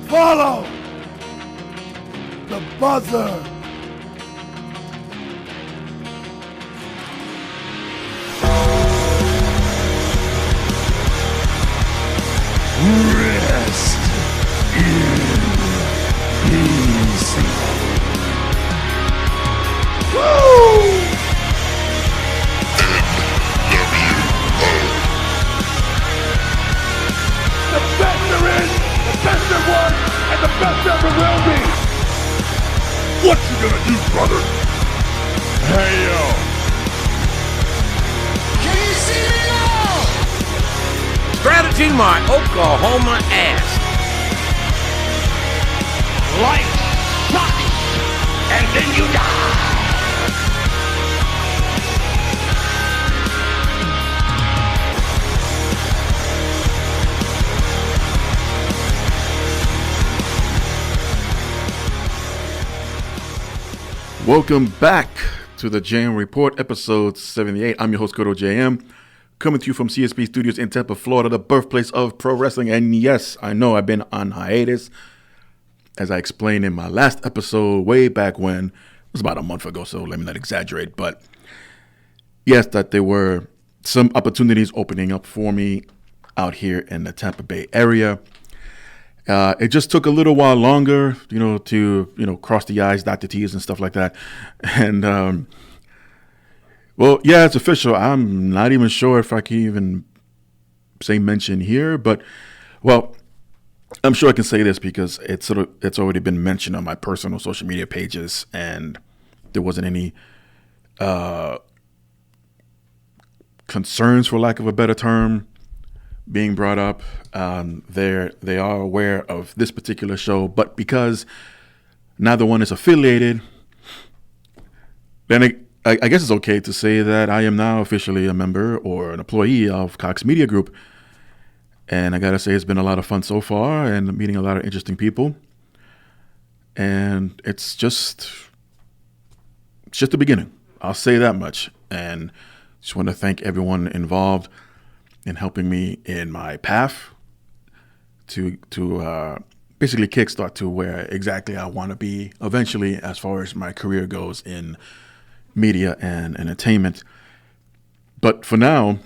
Follow the buzzer. Rest in peace. Woo! The best there is, the best there was, and the best ever will be. What you gonna do, brother? Hey, yo. Can you see me now? Strategy my Oklahoma ass. Life sucks, and then you die. Welcome back to the JM Report, episode 78. I'm your host, GoodOlJM, coming to you from CSP Studios in Tampa, Florida, the birthplace of pro wrestling. And yes, I know I've been on hiatus, as I explained in my last episode way back when. It was about a month ago, so let me not exaggerate. But yes, that there were some opportunities opening up for me out here in the Tampa Bay area. It just took a little while longer, to, cross the I's, dot the T's and stuff like that. And, well, yeah, it's official. I'm not even sure if I can even say mention here, but, well, I'm sure I can say this because it's already been mentioned on my personal social media pages, and there wasn't any concerns, for lack of a better term, being brought up. They are aware of this particular show, but because neither one is affiliated, then I guess it's okay to say that I am now officially a member or an employee of Cox Media Group. And I gotta say, it's been a lot of fun so far and meeting a lot of interesting people. And it's just the beginning. I'll say that much. And just want to thank everyone involved in helping me in my path to basically kickstart to where exactly I want to be eventually as far as my career goes in media and entertainment. But for now,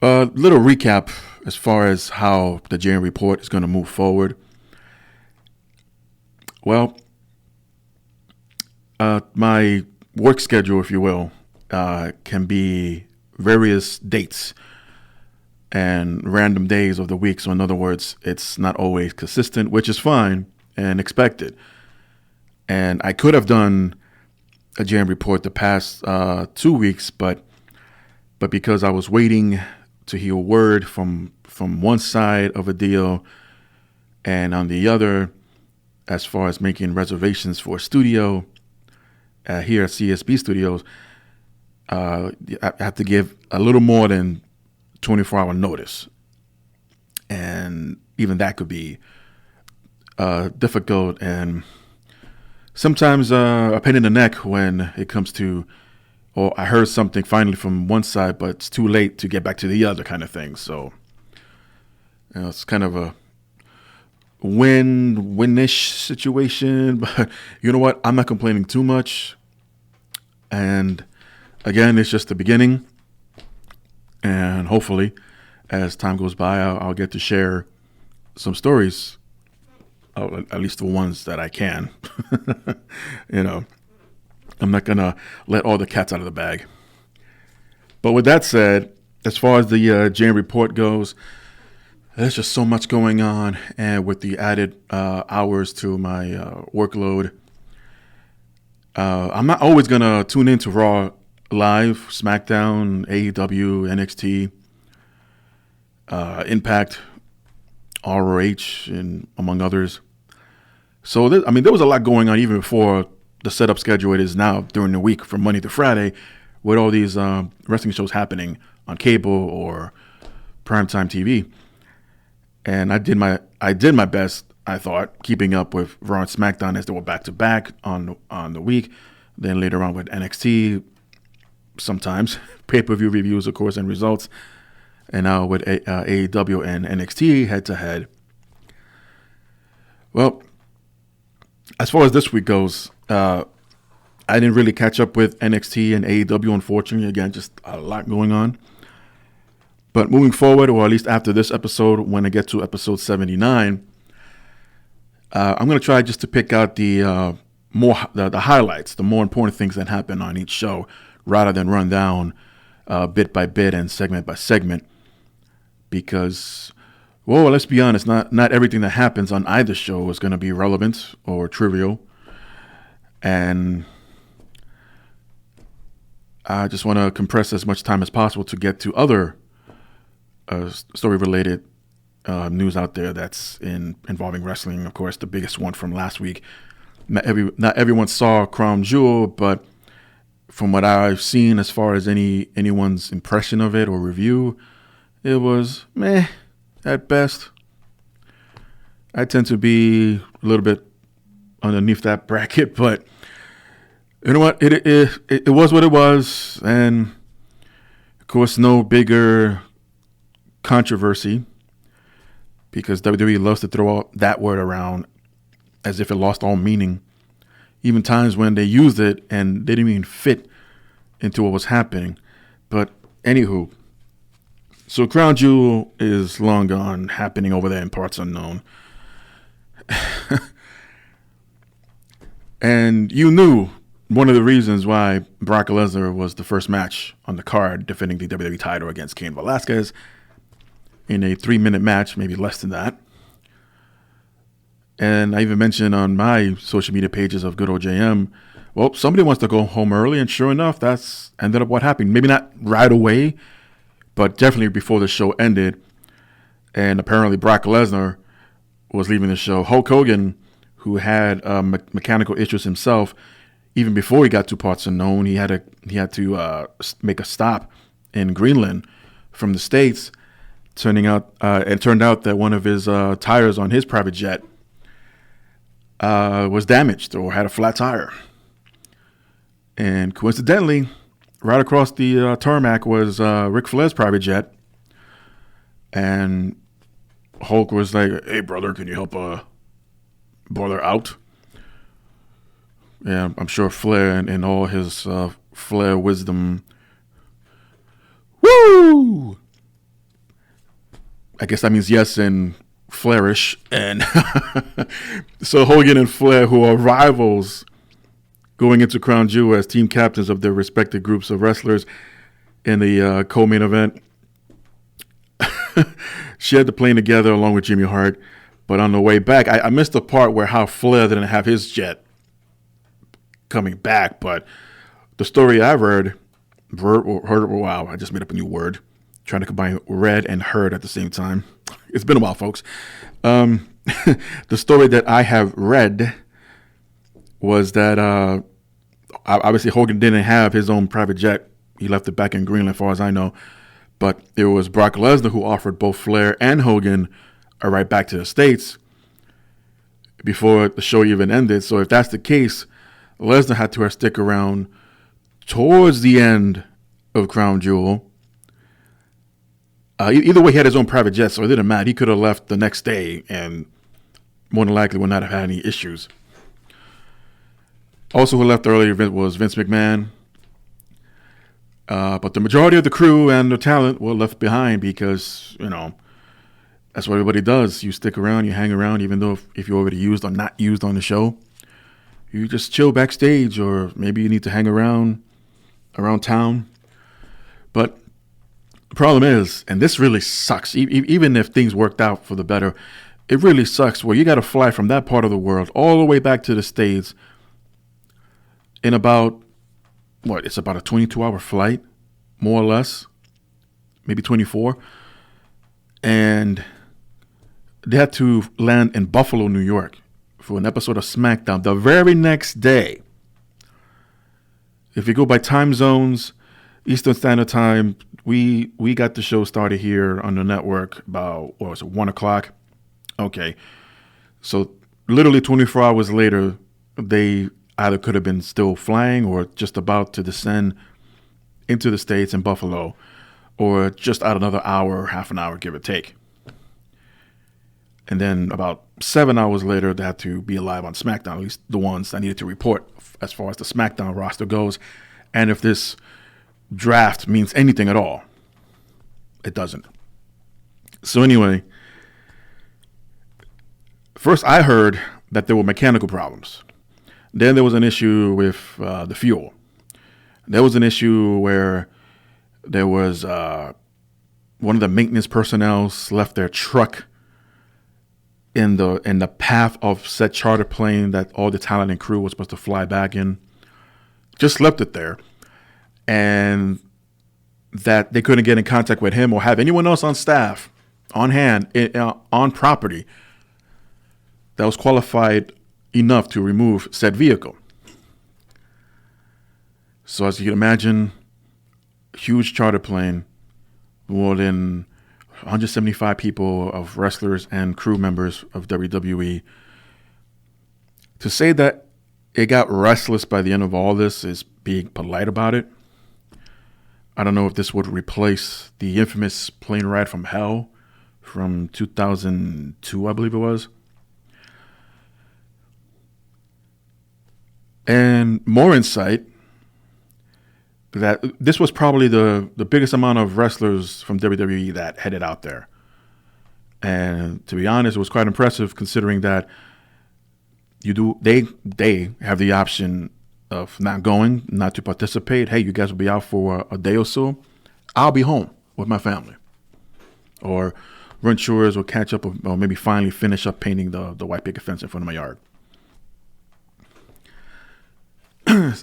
a little recap as far as how the JM Report is going to move forward. Well, my work schedule, if you will, can be various dates and random days of the week. So in other words, it's not always consistent, which is fine and expected. And I could have done a JM Report the past 2 weeks, but because I was waiting to hear word from one side of a deal and on the other, as far as making reservations for a studio here at CSB Studios, I have to give a little more than 24-hour notice. And even that could be difficult and sometimes a pain in the neck when it comes to, I heard something finally from one side, but it's too late to get back to the other kind of thing. So, it's kind of a win-ish situation. But you know what? I'm not complaining too much. And again, it's just the beginning, and hopefully, as time goes by, I'll get to share some stories, at least the ones that I can. I'm not going to let all the cats out of the bag. But with that said, as far as the JM Report goes, there's just so much going on, and with the added hours to my workload, I'm not always going to tune into Raw live, SmackDown, AEW, NXT, Impact, ROH, and among others. So, there was a lot going on even before the setup schedule it is now during the week from Monday to Friday, with all these wrestling shows happening on cable or primetime TV. And I did my best, I thought, keeping up with Raw and SmackDown as they were back-to-back on the week. Then later on with NXT, sometimes pay-per-view reviews, of course, and results. And now with AEW and NXT head-to-head. Well, as far as this week goes, I didn't really catch up with NXT and AEW, unfortunately. Again, just a lot going on. But moving forward, or at least after this episode, when I get to episode 79, I'm going to try just to pick out the highlights, the more important things that happen on each show, rather than run down bit by bit and segment by segment. Because, well, let's be honest, not everything that happens on either show is going to be relevant or trivial. And I just want to compress as much time as possible to get to other story-related news out there that's involving wrestling. Of course, the biggest one from last week. Not everyone saw Crown Jewel, but from what I've seen as far as anyone's impression of it or review, it was meh at best. I tend to be a little bit underneath that bracket, but you know what? It was what it was, and of course, no bigger controversy because WWE loves to throw that word around as if it lost all meaning. Even times when they used it and they didn't even fit into what was happening. But anywho, so Crown Jewel is long gone, happening over there in parts unknown. And you knew one of the reasons why Brock Lesnar was the first match on the card defending the WWE title against Cain Velasquez in a 3-minute match, maybe less than that. And I even mentioned on my social media pages of Good Old JM, well, somebody wants to go home early, and sure enough, that's ended up what happened. Maybe not right away, but definitely before the show ended. And apparently Brock Lesnar was leaving the show. Hulk Hogan, who had mechanical issues himself, even before he got to parts unknown, he had to make a stop in Greenland from the States. It turned out that one of his tires on his private jet was damaged or had a flat tire. And coincidentally, right across the tarmac was Ric Flair's private jet. And Hulk was like, "Hey, brother, can you help a brother out?" Yeah, I'm sure Flair and all his Flair wisdom. Woo! I guess that means yes in Flairish. And so Hogan and Flair, who are rivals going into Crown Jewel as team captains of their respective groups of wrestlers in the co-main event, shared the plane together along with Jimmy Hart. But on the way back, I missed the part where how Flair didn't have his jet coming back. But the story I heard, wow, I just made up a new word, trying to combine read and heard at the same time. It's been a while, folks. The story that I have read was that obviously Hogan didn't have his own private jet. He left it back in Greenland, as far as I know. But it was Brock Lesnar who offered both Flair and Hogan a ride back to the States before the show even ended. So if that's the case, Lesnar had to stick around towards the end of Crown Jewel. Either way, he had his own private jet, so it didn't matter. He could have left the next day and more than likely would not have had any issues. Also, who left earlier was Vince McMahon. But the majority of the crew and the talent were left behind because, that's what everybody does. You stick around, you hang around, even though if you're already used or not used on the show. You just chill backstage, or maybe you need to hang around town. But the problem is, and this really sucks, even if things worked out for the better, it really sucks where you got to fly from that part of the world all the way back to the States in about, it's about a 22-hour flight, more or less, maybe 24. And they had to land in Buffalo, New York for an episode of SmackDown the very next day. If you go by time zones, Eastern Standard Time, we got the show started here on the network about, 1 o'clock? Okay. So literally 24 hours later, they either could have been still flying or just about to descend into the States in Buffalo, or just out another hour, half an hour, give or take. And then about 7 hours later, they had to be alive on SmackDown, at least the ones that needed to report as far as the SmackDown roster goes. And if this draft means anything at all, it doesn't. So anyway, first I heard that there were mechanical problems. Then there was an issue with the fuel. There was an issue where there was one of the maintenance personnel left their truck in the path of said charter plane that all the talent and crew was supposed to fly back in. Just left it there. And that they couldn't get in contact with him or have anyone else on staff, on hand, on property that was qualified enough to remove said vehicle. So as you can imagine, huge charter plane, more than 175 people of wrestlers and crew members of WWE. To say that it got restless by the end of all this is being polite about it. I don't know if this would replace the infamous plane ride from hell from 2002, I believe it was. And more insight that this was probably the biggest amount of wrestlers from WWE that headed out there. And to be honest, it was quite impressive considering that they have the option of not going, not to participate. Hey, you guys will be out for a day or so. I'll be home with my family. Or run chores or catch up or maybe finally finish up painting the white picket fence in front of my yard.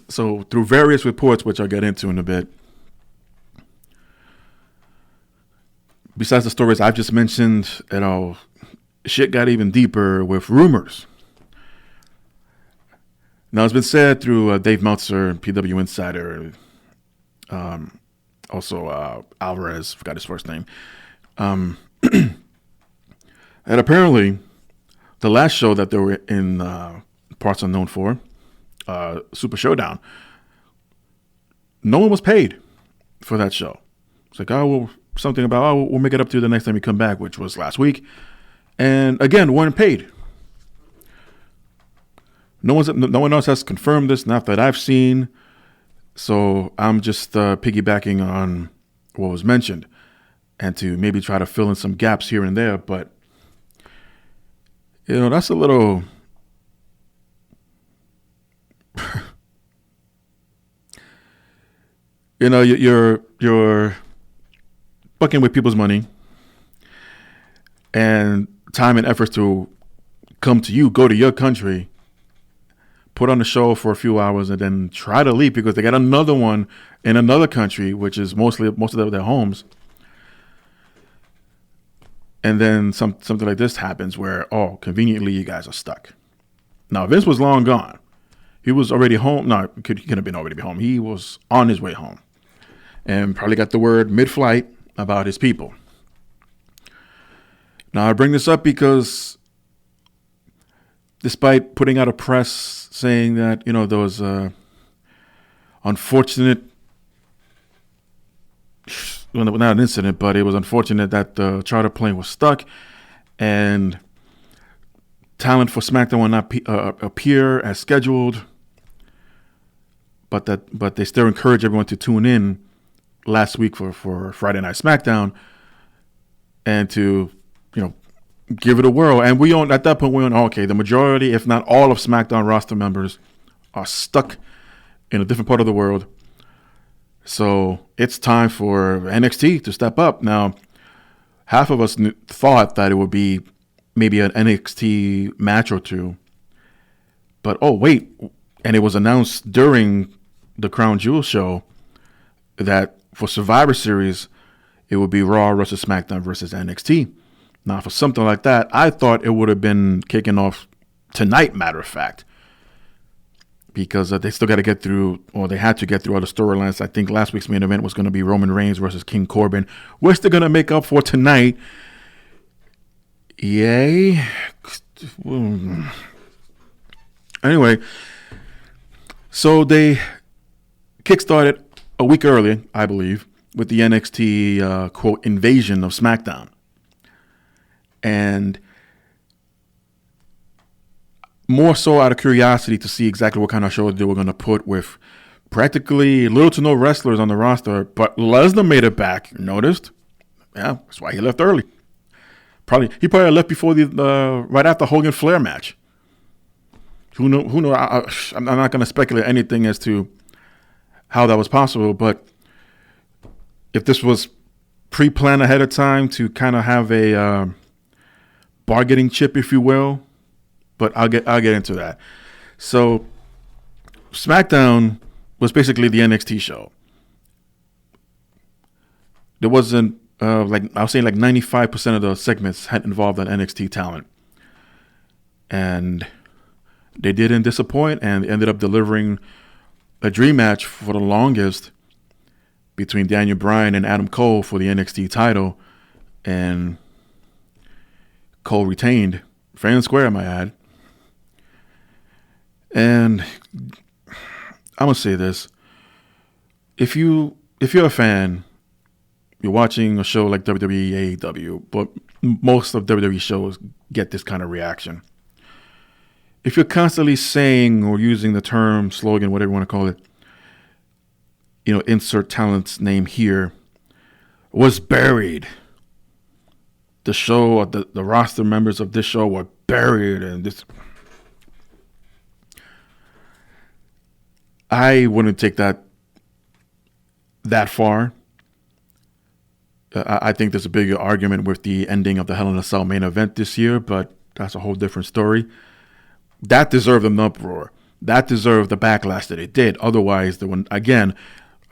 So through various reports, which I'll get into in a bit, besides the stories I've just mentioned, shit got even deeper with rumors. Now, it's been said through Dave Meltzer, PW Insider, also Alvarez, forgot his first name, and apparently the last show that they were in parts unknown for, Super Showdown, no one was paid for that show. It's like, we'll make it up to you the next time you come back, which was last week. And again, weren't paid. No one else has confirmed this, not that I've seen. So I'm just piggybacking on what was mentioned and to maybe try to fill in some gaps here and there. But, that's a little... you're bucking with people's money and time and efforts to come to you, go to your country, put on a show for a few hours, and then try to leave because they got another one in another country, which is most of their homes. And then something like this happens where, conveniently you guys are stuck. Now, Vince was long gone. He was already home. No, he could have been already home. He was on his way home and probably got the word mid-flight about his people. Now, I bring this up because despite putting out a press saying that, there was unfortunate, well, not an incident, but it was unfortunate that the charter plane was stuck and talent for SmackDown will not appear as scheduled, but they still encourage everyone to tune in last week for Friday Night SmackDown and to give it a whirl. And at that point the majority, if not all, of SmackDown roster members are stuck in a different part of the world. So it's time for NXT to step up. Now, half of us thought that it would be maybe an NXT match or two. But, and it was announced during the Crown Jewel show that for Survivor Series, it would be Raw versus SmackDown versus NXT. Now, for something like that, I thought it would have been kicking off tonight, matter of fact, because they still got to get through, or they had to get through all the storylines. I think last week's main event was going to be Roman Reigns versus King Corbin, which they're going to make up for tonight. Yay. Anyway, so they kickstarted a week earlier, I believe, with the NXT, quote, invasion of SmackDown. And more so out of curiosity to see exactly what kind of show they were going to put with practically little to no wrestlers on the roster. But Lesnar made it back. Noticed? Yeah, that's why he left early. He probably left before right after Hogan Flair match. Who know? I'm not going to speculate anything as to how that was possible, but if this was pre-planned ahead of time to kind of have a bargaining chip, if you will, but I'll get into that. So SmackDown was basically the NXT show. There wasn't I was saying 95% of the segments had involved an NXT talent, and they didn't disappoint and ended up delivering a dream match for the longest between Daniel Bryan and Adam Cole for the NXT title, and Cole retained, fair and square, I might add. And I'm gonna say this: if you're a fan, you're watching a show like WWE AEW, but most of WWE shows get this kind of reaction. If you're constantly saying or using the term, slogan, whatever you want to call it, insert talent's name here, was buried. The show, the roster members of this show were buried, and this. I wouldn't take that far. I think there's a bigger argument with the ending of the Hell in a Cell main event this year, but that's a whole different story. That deserved an uproar. That deserved the backlash that it did. Otherwise,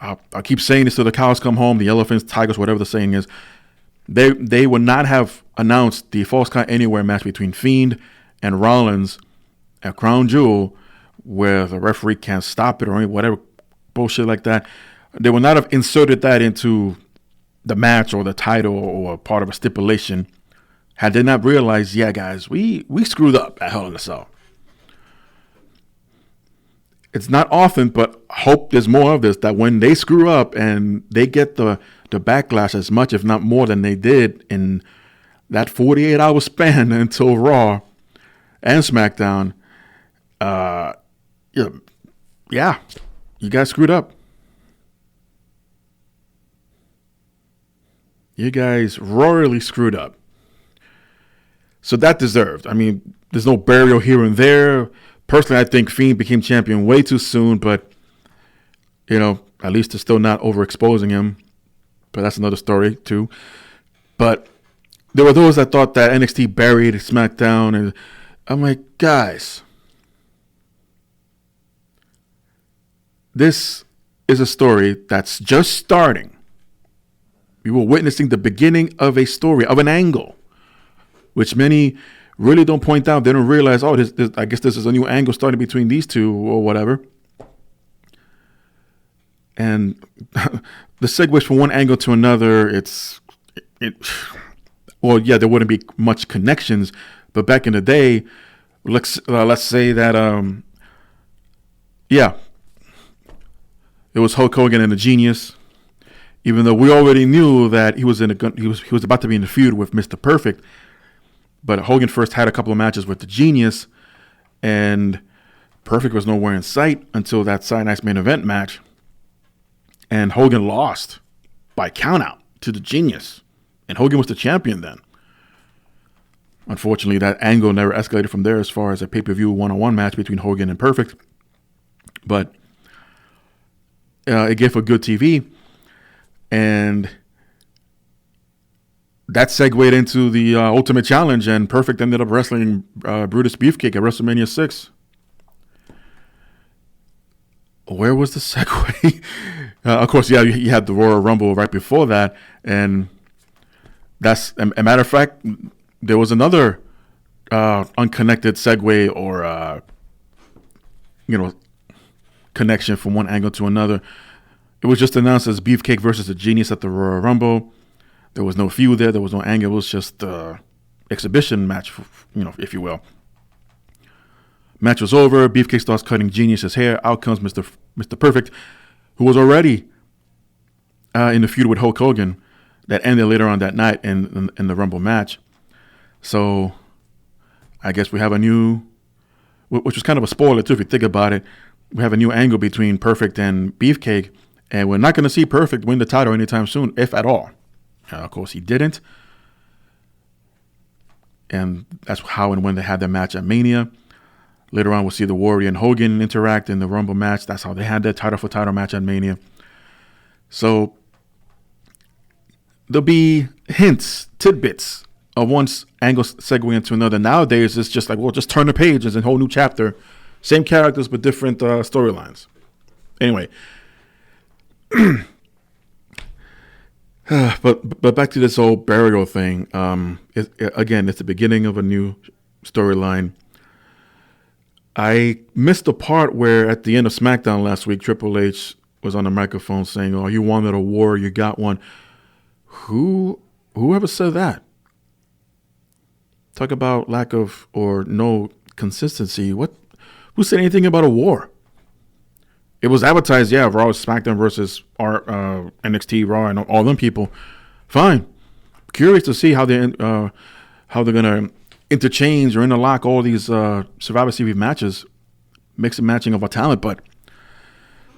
I'll keep saying this till the cows come home, the elephants, tigers, whatever the saying is, they would not have announced the Falls Count Anywhere match between Fiend and Rollins at Crown Jewel, where the referee can't stop it or whatever bullshit like that. They would not have inserted that into the match or the title or part of a stipulation had they not realized, yeah, guys, we screwed up at Hell in a Cell. It's not often, but hope there's more of this, that when they screw up and they get the backlash as much, if not more, than they did in that 48-hour span until Raw and SmackDown, yeah, you guys screwed up. You guys royally screwed up. So that deserved. I mean, there's no burial here and there. Personally, I think Fiend became champion way too soon, but, at least they're still not overexposing him. But that's another story, too. But there were those that thought that NXT buried SmackDown. And I'm like, guys, this is a story that's just starting. We were witnessing the beginning of a story, of an angle, which many really don't point out. They don't realize, I guess this is a new angle starting between these two or whatever. And the segues from one angle to another, there wouldn't be much connections. But back in the day, let's say that, it was Hulk Hogan and the Genius. Even though we already knew that he was about to be in the feud with Mr. Perfect. But Hogan first had a couple of matches with the Genius, and Perfect was nowhere in sight until that Saturday Night's main event match. And Hogan lost by countout to the Genius. And Hogan was the champion then. Unfortunately, that angle never escalated from there as far as a pay-per-view one-on-one match between Hogan and Perfect. But it gave for good TV. And that segued into the Ultimate Challenge, and Perfect ended up wrestling Brutus Beefcake at WrestleMania 6. Where was the segue? Of course, you had the Royal Rumble right before that, and that's a matter of fact. There was another unconnected segue or connection from one angle to another. It was just announced as Beefcake versus the Genius at the Royal Rumble. There was no feud there. There was no angle. It was just exhibition match, if you will. Match was over. Beefcake starts cutting Genius's hair. Out comes Mr. Perfect, who was already in the feud with Hulk Hogan that ended later on that night in the Rumble match. So I guess we have a new which was kind of a spoiler too if you think about it. We have a new angle between Perfect and Beefcake, and we're not going to see Perfect win the title anytime soon, if at all. Of course, he didn't. And that's how and when they had their match at Mania. Later on, we'll see the Warrior and Hogan interact in the Rumble match. That's how they had their title-for-title match at Mania. So there'll be hints, tidbits of one angle segue into another. Nowadays, it's just like, well, just turn the page. It's a whole new chapter. Same characters, but different storylines. Anyway. But back to this whole burial thing. Again, it's the beginning of a new storyline. I missed the part where at the end of SmackDown last week, Triple H was on the microphone saying, "Oh, you wanted a war, you got one." Whoever said that? Talk about lack of or no consistency. Who said anything about a war? It was advertised, yeah, Raw, SmackDown versus NXT, Raw, and all them people. Fine. Curious to see how they're gonna interchange or interlock all these Survivor Series matches, mix and matching of our talent. But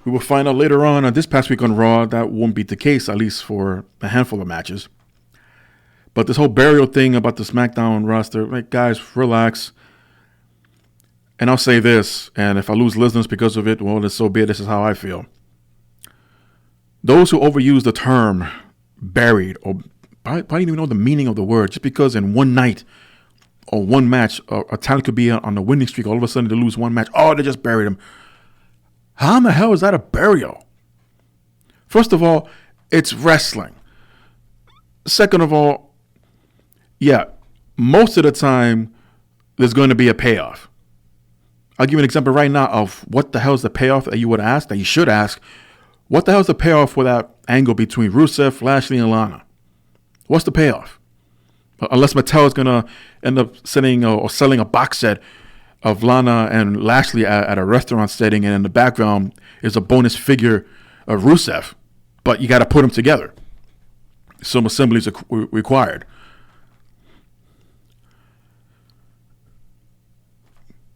we will find out later on this past week on Raw that won't be the case, at least for a handful of matches. But this whole burial thing about the SmackDown roster, like, guys, relax. And I'll say this, and if I lose listeners because of it, well, then so be it. This is how I feel. Those who overuse the term buried, or probably even know the meaning of the word, just because in one night or one match, a talent could be on a winning streak, all of a sudden they lose one match, oh, they just buried him. How in the hell is that a burial? First of all, it's wrestling. Second of all, yeah, most of the time there's going to be a payoff. I'll give you an example right now of what the hell is the payoff that you would ask, that you should ask. What the hell is the payoff for that angle between Rusev, Lashley, and Lana? What's the payoff? Unless Mattel is going to end up sending or selling a box set of Lana and Lashley at a restaurant setting, and in the background is a bonus figure of Rusev. But you got to put them together. Some assemblies are required.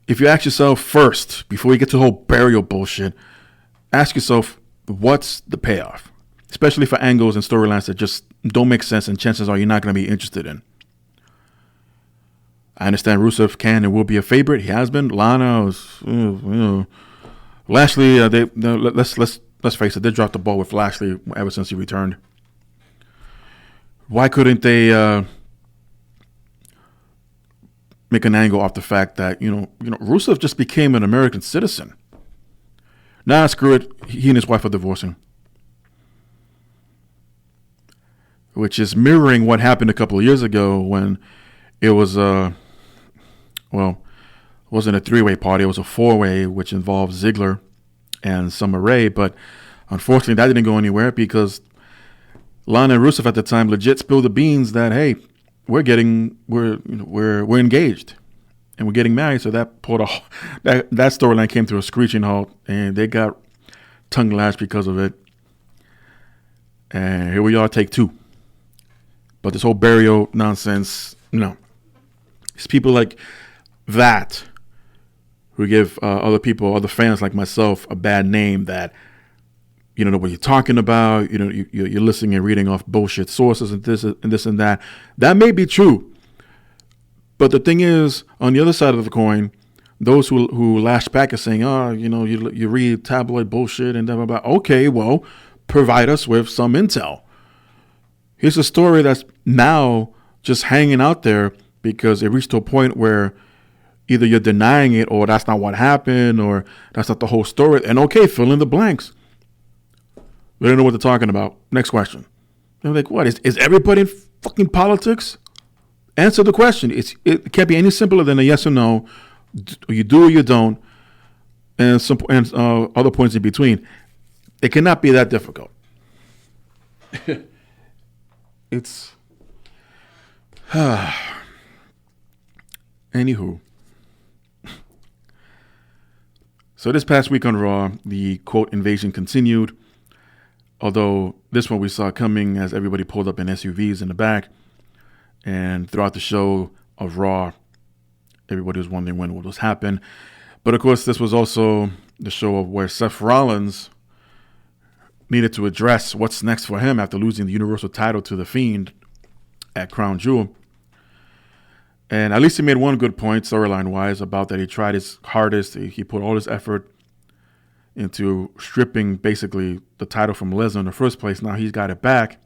If you ask yourself first, before you get to the whole burial bullshit, ask yourself, what's the payoff? Especially for angles and storylines that just don't make sense, and chances are you're not going to be interested in. I understand Rusev can and will be a favorite. He has been. Lana was, Lashley. Let's face it. They dropped the ball with Lashley ever since he returned. Why couldn't they make an angle off the fact that Rusev just became an American citizen? Nah, screw it. He and his wife are divorcing, which is mirroring what happened a couple of years ago when it was it wasn't a three-way party. It was a four-way, which involved Ziggler and Summer Rae. But unfortunately, that didn't go anywhere because Lana and Rusev at the time legit spilled the beans that, hey, we're engaged and we're getting married. So that storyline came to a screeching halt, and they got tongue lashed because of it. And here we are, take two. But this whole burial nonsense, no. It's people like that who give other fans like myself a bad name, that you don't know what you're talking about. You're listening and reading off bullshit sources and this and that. That may be true. But the thing is, on the other side of the coin, those who lash back are saying, you read tabloid bullshit and blah, blah, blah. Okay, well, provide us with some intel. Here's a story that's now just hanging out there because it reached to a point where either you're denying it, or that's not what happened, or that's not the whole story. And okay, fill in the blanks. They don't know what they're talking about. Next question. They're like, what? Is everybody in fucking politics? Answer the question. It can't be any simpler than a yes or no. You do or you don't, and other points in between. It cannot be that difficult. It's anywho. So this past week on Raw, the quote invasion continued. Although this one we saw coming as everybody pulled up in SUVs in the back. And throughout the show of Raw, everybody was wondering when would this happen. But of course, this was also the show of where Seth Rollins needed to address what's next for him after losing the Universal title to The Fiend at Crown Jewel. And at least he made one good point, storyline-wise, about that he tried his hardest. He put all his effort into stripping, basically, the title from Lesnar in the first place. Now he's got it back.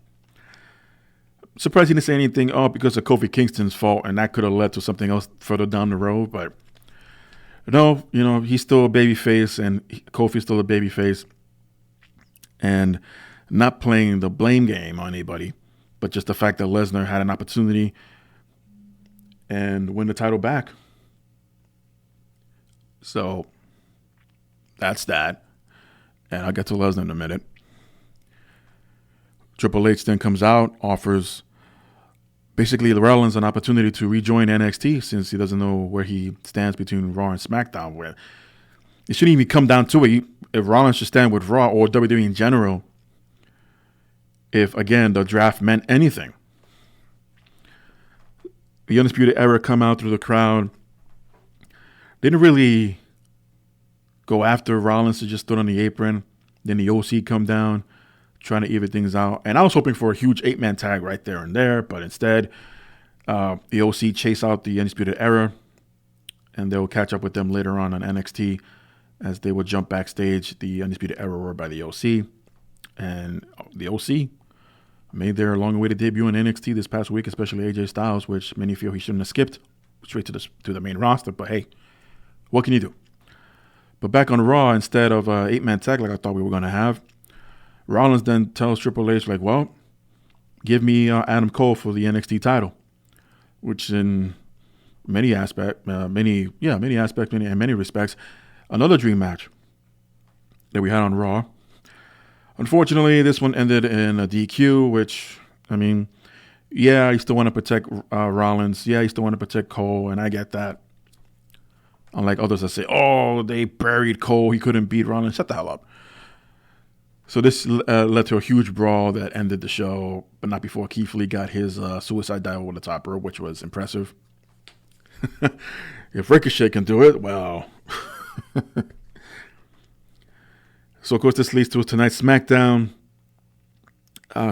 Surprised he didn't say anything, because of Kofi Kingston's fault, and that could have led to something else further down the road. But no, he's still a babyface, and Kofi's still a babyface. And not playing the blame game on anybody, but just the fact that Lesnar had an opportunity and win the title back. So that's that. And I'll get to Lesnar in a minute. Triple H then comes out, offers basically Rollins an opportunity to rejoin NXT since he doesn't know where he stands between Raw and SmackDown. Where it shouldn't even come down to it. If Rollins should stand with Raw or WWE in general, if, again, the draft meant anything. The Undisputed Era come out through the crowd. They didn't really go after Rollins. They just stood on the apron. Then the OC come down, trying to even things out. And I was hoping for a huge 8-man tag right there and there, but instead, the OC chase out the Undisputed Era, and they'll catch up with them later on NXT as they would jump backstage. The Undisputed Era were by the OC, and the OC made their long-awaited debut in NXT this past week, especially AJ Styles, which many feel he shouldn't have skipped straight to the main roster. But hey, what can you do? But back on Raw, instead of an 8-man tag like I thought we were going to have, Rollins then tells Triple H, like, well, give me Adam Cole for the NXT title, which in many respects, another dream match that we had on Raw. Unfortunately, this one ended in a DQ, which, I mean, yeah, you still want to protect Rollins. Yeah, you still want to protect Cole, and I get that. Unlike others that say, oh, they buried Cole, he couldn't beat Rollins. Shut the hell up. So this led to a huge brawl that ended the show, but not before Keith Lee got his suicide dive over the top rope, which was impressive. If Ricochet can do it, well. So, of course, this leads to tonight's SmackDown.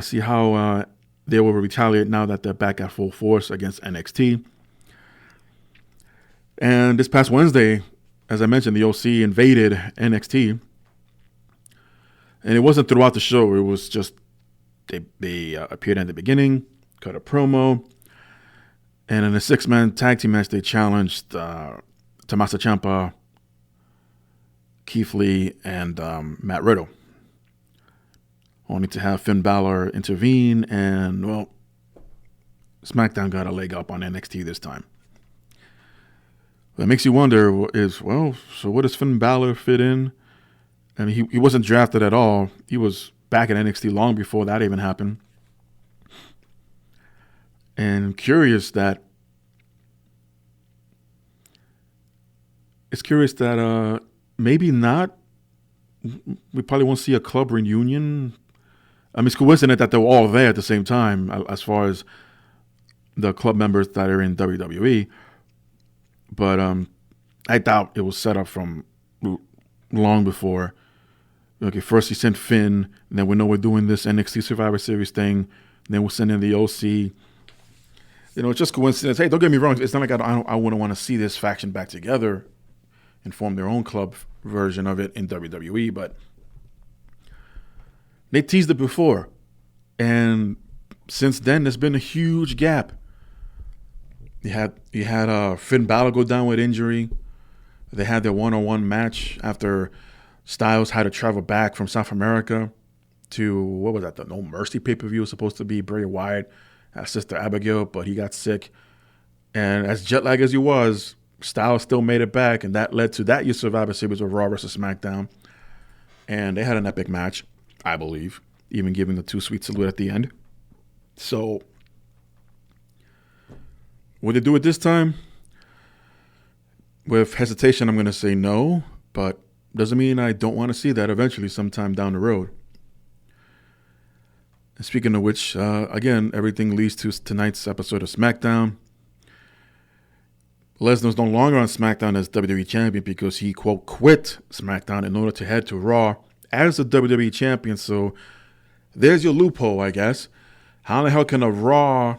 See how they will retaliate now that they're back at full force against NXT. And this past Wednesday, as I mentioned, the OC invaded NXT. And it wasn't throughout the show. It was just they appeared at the beginning, cut a promo. And in a 6-man tag team match, they challenged Tommaso Ciampa, Keith Lee, and Matt Riddle. Only to have Finn Balor intervene, and, well, SmackDown got a leg up on NXT this time. That makes you wonder so what does Finn Balor fit in? I mean, he wasn't drafted at all. He was back at NXT long before that even happened. And it's curious that maybe not. We probably won't see a club reunion. I mean, it's coincident that they were all there at the same time as far as the club members that are in WWE. But I doubt it was set up from long before. Okay, first he sent Finn, and then we know we're doing this NXT Survivor Series thing, and then we'll send in the OC. It's just coincidence. Hey, don't get me wrong. It's not like I wouldn't want to see this faction back together and form their own club version of it in WWE, but they teased it before. And since then, there's been a huge gap. You had Finn Balor go down with injury. They had their one-on-one match after Styles had to travel back from South America to, what was that, the No Mercy pay-per-view was supposed to be Bray Wyatt, Sister Abigail, but he got sick. And as jet-lag as he was, Styles still made it back, and that led to that year's Survivor Series of Raw vs. SmackDown. And they had an epic match, I believe, even giving the Too Sweet salute at the end. So, would they do it this time? With hesitation, I'm going to say no, but doesn't mean I don't want to see that eventually sometime down the road. And speaking of which, again, everything leads to tonight's episode of SmackDown. Lesnar's no longer on SmackDown as WWE Champion because he, quote, quit SmackDown in order to head to Raw as the WWE Champion. So there's your loophole, I guess. How the hell can a Raw,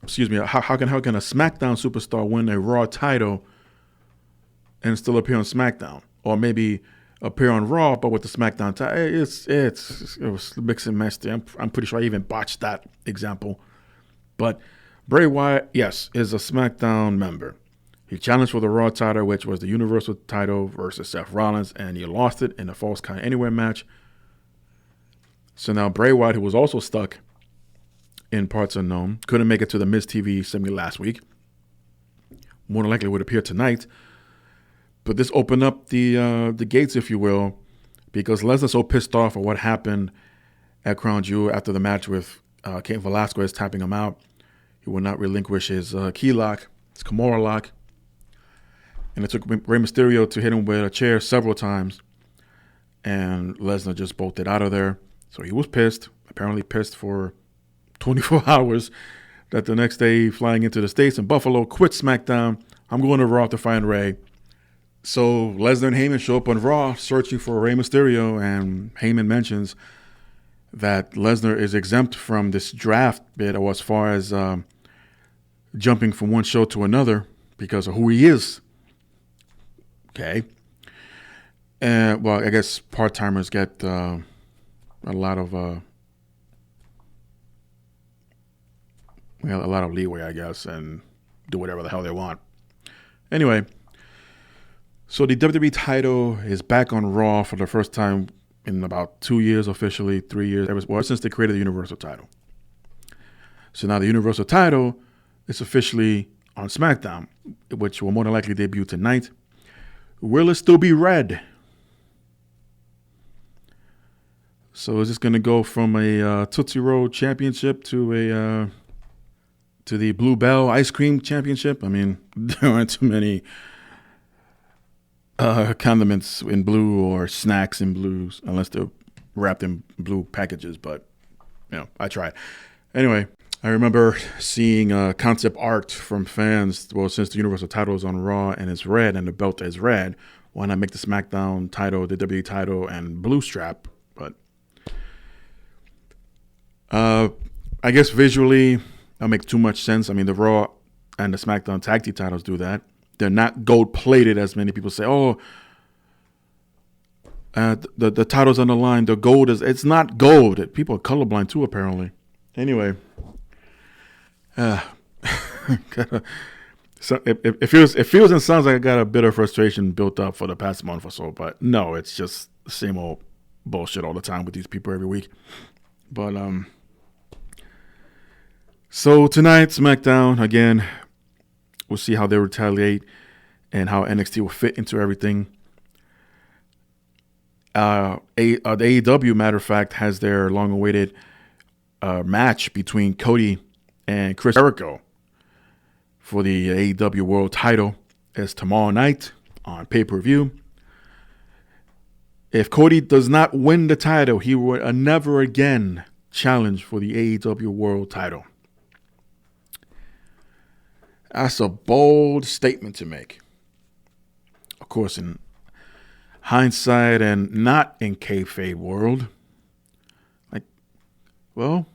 how can a SmackDown superstar win a Raw title and still appear on SmackDown? Or maybe appear on Raw, but with the SmackDown title? It was mix and match there. I'm pretty sure I even botched that example. But Bray Wyatt, yes, is a SmackDown member. He challenged for the Raw title, which was the Universal title versus Seth Rollins, and he lost it in a Falls Count Anywhere match. So now Bray Wyatt, who was also stuck in parts unknown, couldn't make it to the Miz TV segment last week. More than likely would appear tonight. But this opened up the gates, if you will, because Lesnar's so pissed off at what happened at Crown Jewel after the match with Cain Velasquez tapping him out. He would not relinquish his key lock, his Kimura lock. And it took Rey Mysterio to hit him with a chair several times. And Lesnar just bolted out of there. So he was pissed, apparently pissed for 24 hours, that the next day, flying into the States in Buffalo, quit SmackDown. I'm going to Raw to find Rey. So Lesnar and Heyman show up on Raw searching for Rey Mysterio. And Heyman mentions that Lesnar is exempt from this draft bit, or as far as jumping from one show to another because of who he is. Okay. And well, I guess part-timers get a lot of leeway, I guess, and do whatever the hell they want. Anyway, so the WWE title is back on Raw for the first time in about 2 years, officially 3 years, ever since they created the Universal title. So now the Universal title is officially on SmackDown, which will more than likely debut tonight. Will it still be red? So is this going to go from a Tootsie Roll Championship to the Blue Bell Ice Cream Championship? I mean, there aren't too many condiments in blue or snacks in blues, unless they're wrapped in blue packages. But, I tried. Anyway, I remember seeing concept art from fans. Well, since the Universal title is on Raw and it's red and the belt is red, why not make the SmackDown title, the WWE title, and blue strap? But I guess visually, that'll make too much sense. I mean, the Raw and the SmackDown tag team titles do that. They're not gold plated, as many people say. Oh, the title's on the line. The gold it's not gold. People are colorblind too, apparently. Anyway, so it feels and sounds like I got a bit of frustration built up for the past month or so. But no, it's just the same old bullshit all the time with these people every week. But so tonight, SmackDown again. We'll see how they retaliate and how NXT will fit into everything. The AEW, matter of fact, has their long-awaited match between Cody and Chris Jericho for the AEW World title. It's tomorrow night on pay-per-view. If Cody does not win the title, he will never again challenge for the AEW World title. That's a bold statement to make. Of course, in hindsight and not in kayfabe world, well,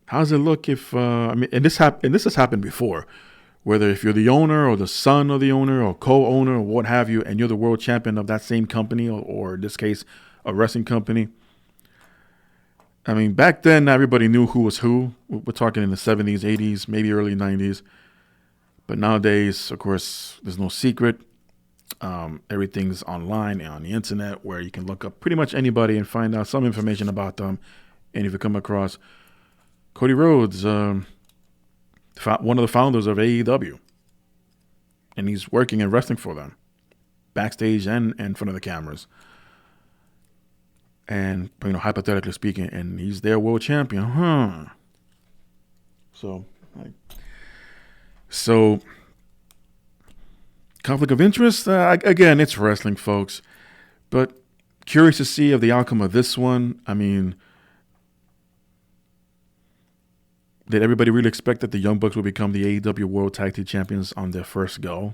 how does it look if and this has happened before, whether if you're the owner or the son of the owner or co-owner or what have you, and you're the world champion of that same company or in this case, a wrestling company. I mean, back then, everybody knew who was who. We're talking in the 70s, 80s, maybe early 90s. But nowadays, of course, there's no secret. Everything's online and on the internet where you can look up pretty much anybody and find out some information about them. And if you come across Cody Rhodes, one of the founders of AEW, and he's working and wrestling for them, backstage and in front of the cameras. And, hypothetically speaking, and he's their world champion, So, conflict of interest? Again, it's wrestling, folks. But curious to see of the outcome of this one. I mean, Did everybody really expect that the Young Bucks would become the AEW World Tag Team Champions on their first go?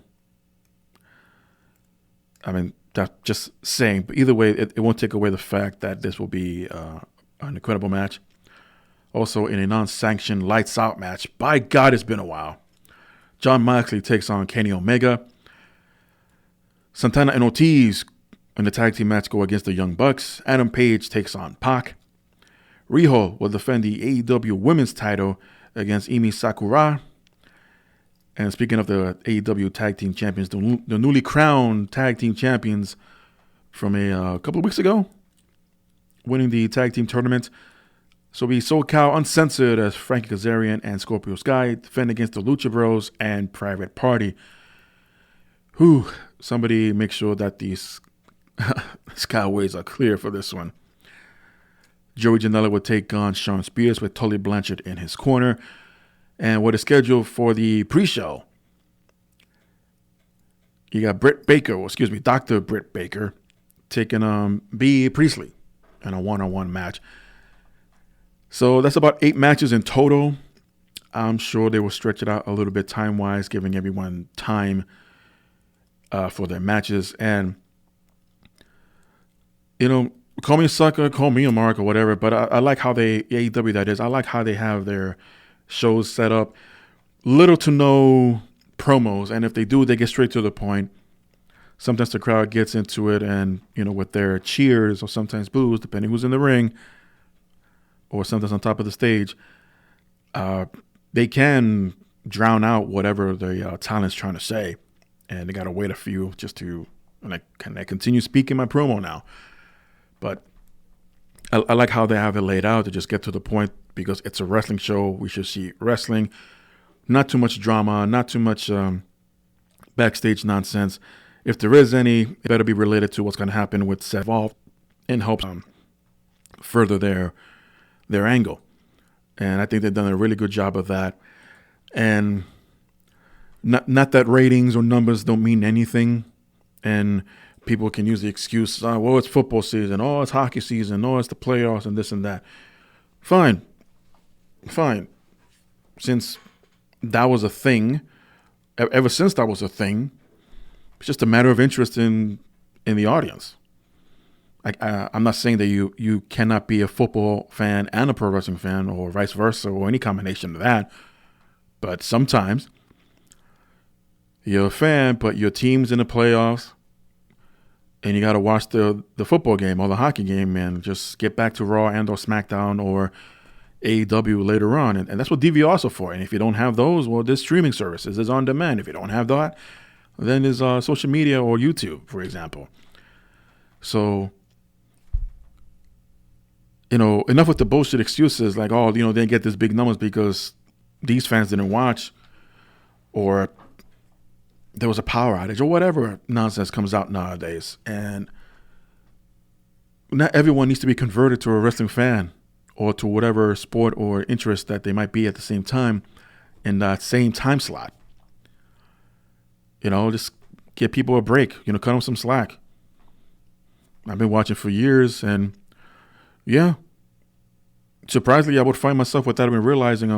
I mean, that's just saying. But either way, it won't take away the fact that this will be an incredible match. Also, in a non-sanctioned lights-out match, by God, it's been a while. Jon Moxley takes on Kenny Omega. Santana and Ortiz in the tag team match go against the Young Bucks. Adam Page takes on Pac. Riho will defend the AEW Women's title against Emi Sakura. And speaking of the AEW Tag Team Champions, the newly crowned Tag Team Champions from a couple of weeks ago, winning the Tag Team Tournament. So we SoCal Uncensored as Frankie Kazarian and Scorpio Sky defend against the Lucha Bros and Private Party. Somebody make sure that these Skyways are clear for this one. Joey Janela would take on Shawn Spears with Tully Blanchard in his corner. And what is scheduled for the pre-show, you got Dr. Britt Baker taking on B. Priestley in a one-on-one match. So that's about 8 matches in total. I'm sure they will stretch it out a little bit time-wise, giving everyone time for their matches. And, call me a sucker, call me a mark or whatever, but I like how AEW that is, I like how they have their shows set up. Little to no promos, and if they do, they get straight to the point. Sometimes the crowd gets into it and, with their cheers or sometimes boos, depending who's in the ring, or sometimes on top of the stage, they can drown out whatever the talent's trying to say. And they got to wait a few just to, can I continue speaking my promo now? But I like how they have it laid out to just get to the point, because it's a wrestling show. We should see wrestling. Not too much drama, not too much backstage nonsense. If there is any, it better be related to what's going to happen with Seth Evolved and help further their angle. And I think they've done a really good job of that. And not that ratings or numbers don't mean anything. And people can use the excuse, it's football season, it's hockey season, it's the playoffs and this and that. Fine. Since that was a thing, ever since that was a thing, it's just a matter of interest in the audience. I'm not saying that you cannot be a football fan and a pro wrestling fan, or vice versa, or any combination of that. But sometimes you're a fan, but your team's in the playoffs, and you got to watch the football game or the hockey game and just get back to Raw and or SmackDown or AEW later on. And that's what DVRs are for. And if you don't have those, well, there's streaming services. There's on demand. If you don't have that, then there's social media or YouTube, for example. So, enough with the bullshit excuses like, they didn't get this big numbers because these fans didn't watch, or there was a power outage, or whatever nonsense comes out nowadays. And not everyone needs to be converted to a wrestling fan or to whatever sport or interest that they might be at the same time in that same time slot. Just give people a break, cut them some slack. I've been watching for years, and yeah, surprisingly, I would find myself without even realizing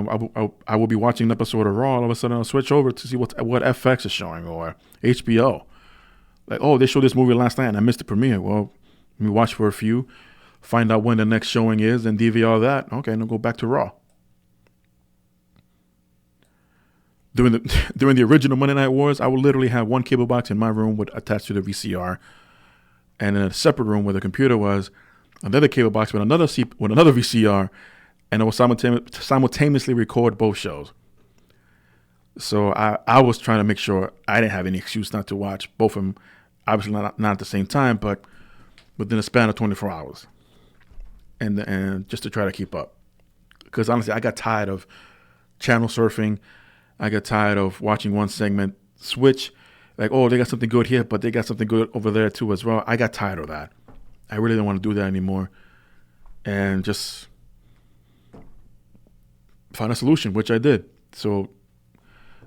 I will be watching an episode of Raw. All of a sudden, I'll switch over to see what FX is showing, or HBO. Like, they showed this movie last night and I missed the premiere. Well, let me watch for a few, find out when the next showing is, and DVR that. Okay, and I'll go back to Raw. During the original Monday Night Wars, I would literally have one cable box in my room attached to the VCR, and in a separate room where the computer was, another cable box with another VCR, and it will simultaneously record both shows. So I was trying to make sure I didn't have any excuse not to watch both of them, obviously not at the same time, but within a span of 24 hours, and just to try to keep up. Because honestly, I got tired of channel surfing. I got tired of watching one segment switch, like, they got something good here, but they got something good over there too as well. I got tired of that. I really don't want to do that anymore, and just find a solution, which I did. So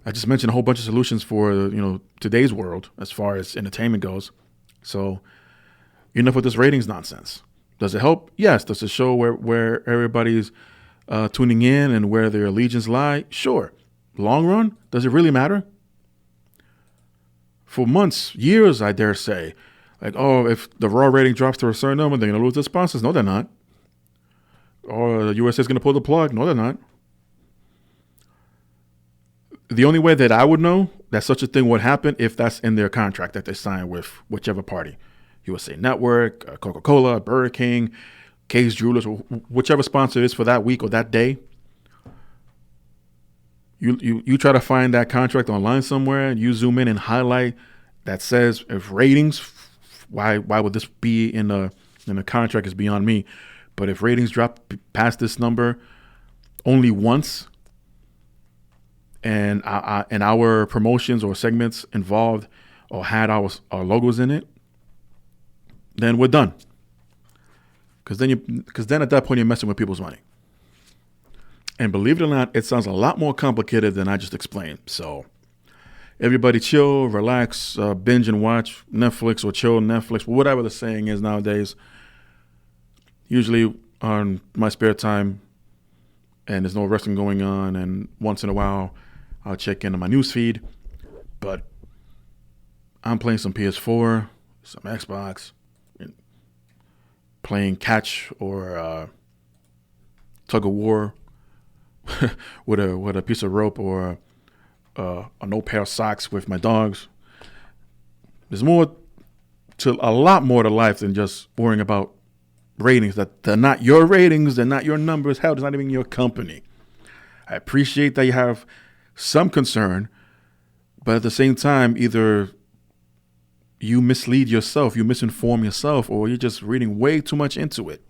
I just mentioned a whole bunch of solutions for today's world as far as entertainment goes. So enough with this ratings nonsense. Does it help? Yes. Does it show where everybody's tuning in and where their allegiance lie? Sure. Long run, does it really matter? For months, years, I dare say, like, oh, if the Raw rating drops to a certain number, they're going to lose their sponsors. No, they're not. Or the USA is going to pull the plug. No, they're not. The only way that I would know that such a thing would happen if that's in their contract that they sign with whichever party. USA Network, Coca-Cola, Burger King, Case Jewelers, or whichever sponsor it is for that week or that day. You try to find that contract online somewhere, and you zoom in and highlight that says if ratings, why would this be in the contract is beyond me. But if ratings drop past this number only once, and our promotions or segments involved or had our logos in it, then we're done. Because then at that point you're messing with people's money. And believe it or not, it sounds a lot more complicated than I just explained. So everybody chill, relax, binge and watch Netflix or chill Netflix, whatever the saying is nowadays. Usually on my spare time and there's no wrestling going on, and once in a while I'll check into my news feed. But I'm playing some PS4, some Xbox, playing catch or tug of war with a piece of rope or an old pair of socks with my dogs. There's a lot more to life than just worrying about ratings. That they're not your ratings, they're not your numbers. Hell, it's not even your company. I appreciate that you have some concern, but at the same time, either you mislead yourself, you misinform yourself, or you're just reading way too much into it.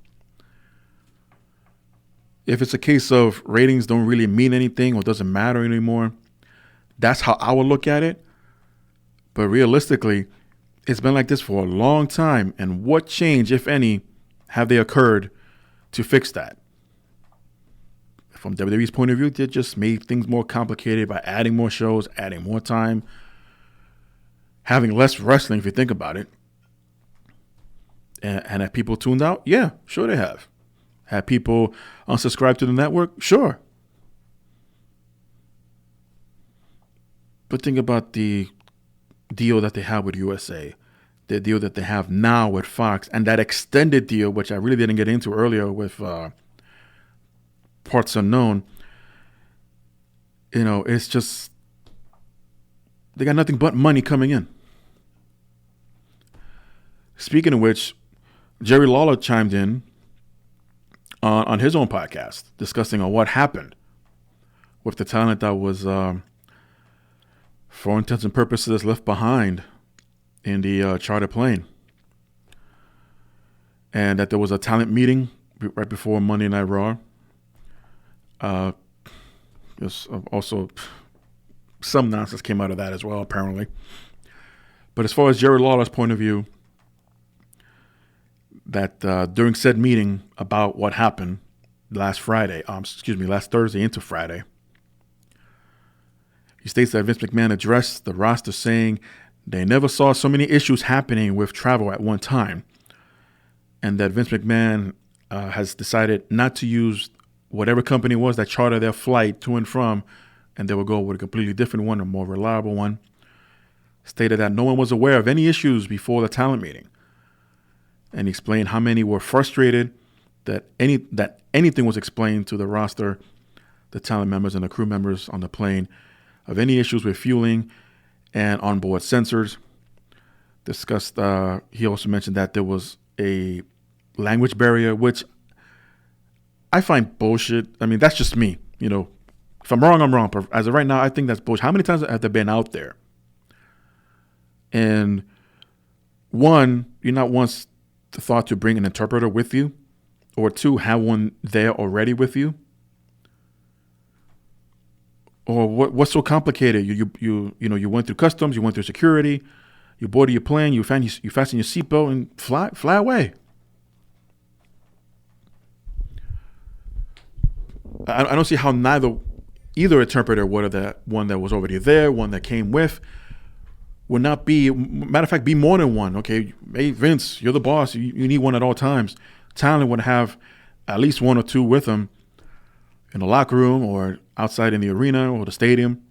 If it's a case of ratings don't really mean anything or doesn't matter anymore, that's how I would look at it. But realistically, it's been like this for a long time. And what change, if any, have they occurred to fix that? From WWE's point of view, they just made things more complicated by adding more shows, adding more time, having less wrestling, if you think about it. And have people tuned out? Yeah, sure they have. Have people unsubscribed to the network? Sure. But think about the deal that they have with USA, the deal that they have now with Fox, and that extended deal, which I really didn't get into earlier with Parts Unknown. You know, it's just, they got nothing but money coming in. Speaking of which, Jerry Lawler chimed in on his own podcast discussing on what happened with the talent that was, for intents and purposes, left behind in the charter plane. And that there was a talent meeting right before Monday Night Raw. There's also some nonsense came out of that as well, apparently. But as far as Jerry Lawler's point of view, that during said meeting about what happened last Thursday into Friday, he states that Vince McMahon addressed the roster saying they never saw so many issues happening with travel at one time, and that Vince McMahon has decided not to use whatever company it was that chartered their flight to and from, and they will go with a completely different one, a more reliable one. Stated that no one was aware of any issues before the talent meeting. And he explained how many were frustrated that anything was explained to the roster, the talent members and the crew members on the plane, of any issues with fueling and onboard sensors. Discussed. He also mentioned that there was a language barrier, which I find bullshit. I mean, that's just me. You know, if I'm wrong, I'm wrong. But as of right now, I think that's bullshit. How many times have they been out there? And one, you're not once thought to bring an interpreter with you, or two, have one there already with you, or what's so complicated? You went through customs, you went through security, you boarded your plane, you fasten your seatbelt and fly away. I don't see how either interpreter, whether that one that was already there, one that came with, would not be, matter of fact, be more than one. Okay, hey, Vince, you're the boss. You need one at all times. Talent would have at least one or two with them in the locker room or outside in the arena or the stadium.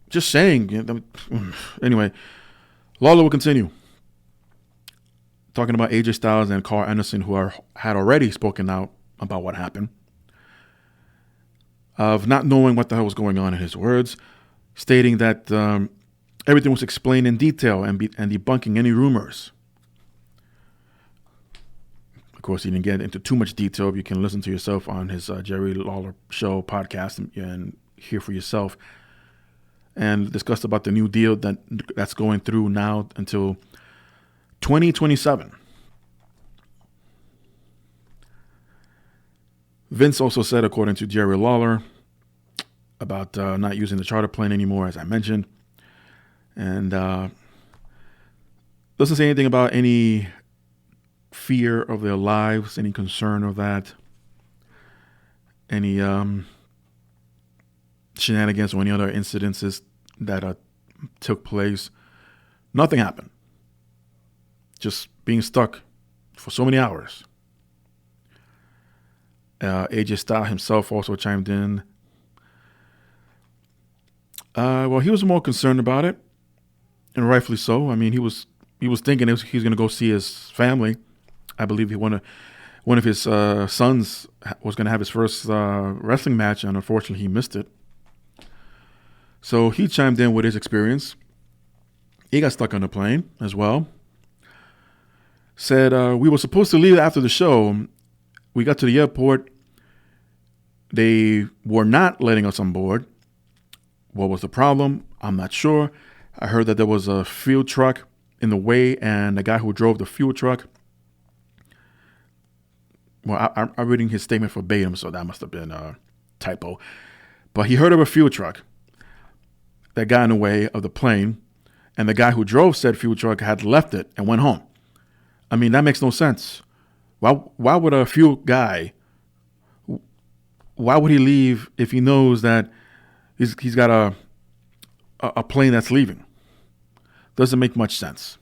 Just saying. Anyway, Lawler will continue talking about AJ Styles and Carl Anderson, who had already spoken out about what happened, of not knowing what the hell was going on, in his words, stating that everything was explained in detail and debunking any rumors. Of course, he didn't get into too much detail. You can listen to yourself on his Jerry Lawler Show podcast and hear for yourself, and discussed about the new deal that's going through now until 2027. Vince also said, according to Jerry Lawler, about not using the charter plane anymore, as I mentioned, and doesn't say anything about any fear of their lives, any concern of that, any shenanigans or any other incidences that took place. Nothing happened. Just being stuck for so many hours. AJ Styles himself also chimed in. Well, he was more concerned about it, and rightfully so. I mean, he was thinking he was going to go see his family. I believe one of his sons was going to have his first wrestling match, and unfortunately he missed it. So he chimed in with his experience. He got stuck on the plane as well. Said, we were supposed to leave after the show. We got to the airport. They were not letting us on board. What was the problem? I'm not sure. I heard that there was a fuel truck in the way, and the guy who drove the fuel truck, well, I'm reading his statement verbatim, so that must have been a typo. But he heard of a fuel truck that got in the way of the plane, and the guy who drove said fuel truck had left it and went home. I mean, that makes no sense. Why would a fuel guy, why would he leave if he knows that he's got a plane that's leaving? Doesn't make much sense.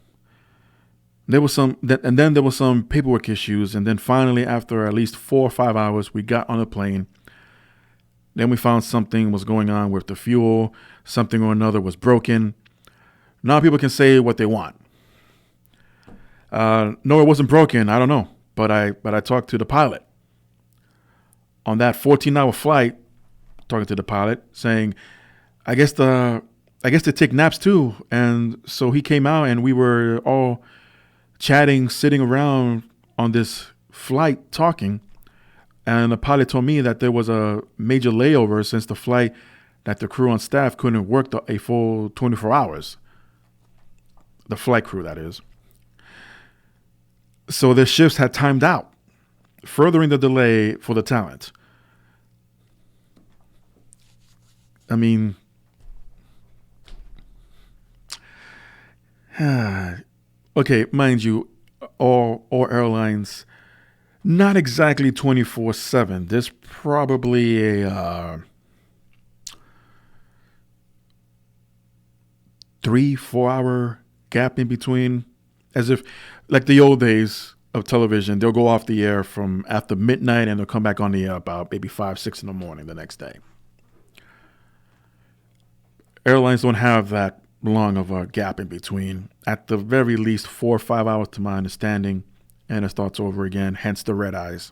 There was some paperwork issues, and then finally, after at least 4 or 5 hours, we got on the plane. Then we found something was going on with the fuel. Something or another was broken. Now people can say what they want. No, it wasn't broken. I don't know. But I talked to the pilot on that 14-hour flight, talking to the pilot, saying, I guess they take naps too. And so he came out and we were all chatting, sitting around on this flight talking. And the pilot told me that there was a major layover since the flight, that the crew on staff couldn't work a full 24 hours. The flight crew, that is. So their shifts had timed out, furthering the delay for the talent. I mean, okay, mind you, all airlines, not exactly 24/7. There's probably a 3-4 hour gap in between, as if like the old days of television. They'll go off the air from after midnight and they'll come back on the air about maybe 5-6 in the morning the next day. Airlines don't have that long of a gap in between. At the very least 4 or 5 hours to my understanding, and it starts over again, hence the red eyes.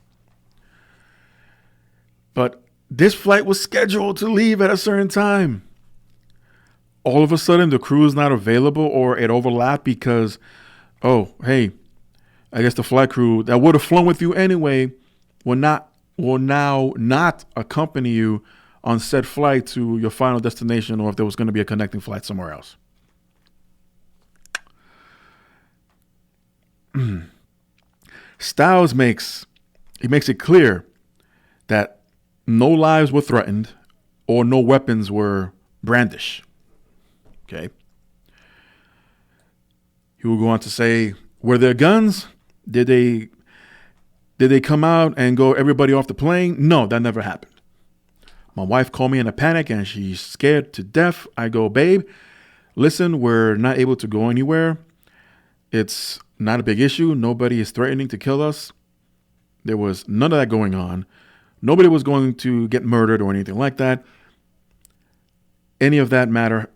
But this flight was scheduled to leave at a certain time. All of a sudden the crew is not available, or it overlapped because, oh, hey, I guess the flight crew that would have flown with you anyway will now not accompany you on said flight to your final destination, or if there was going to be a connecting flight somewhere else. Styles makes it clear that no lives were threatened or no weapons were brandished. Okay. He will go on to say, were there guns? Did they come out and go everybody off the plane? No, that never happened. My wife called me in a panic and she's scared to death. I go, babe, listen, we're not able to go anywhere. It's not a big issue. Nobody is threatening to kill us. There was none of that going on. Nobody was going to get murdered or anything like that. Any of that never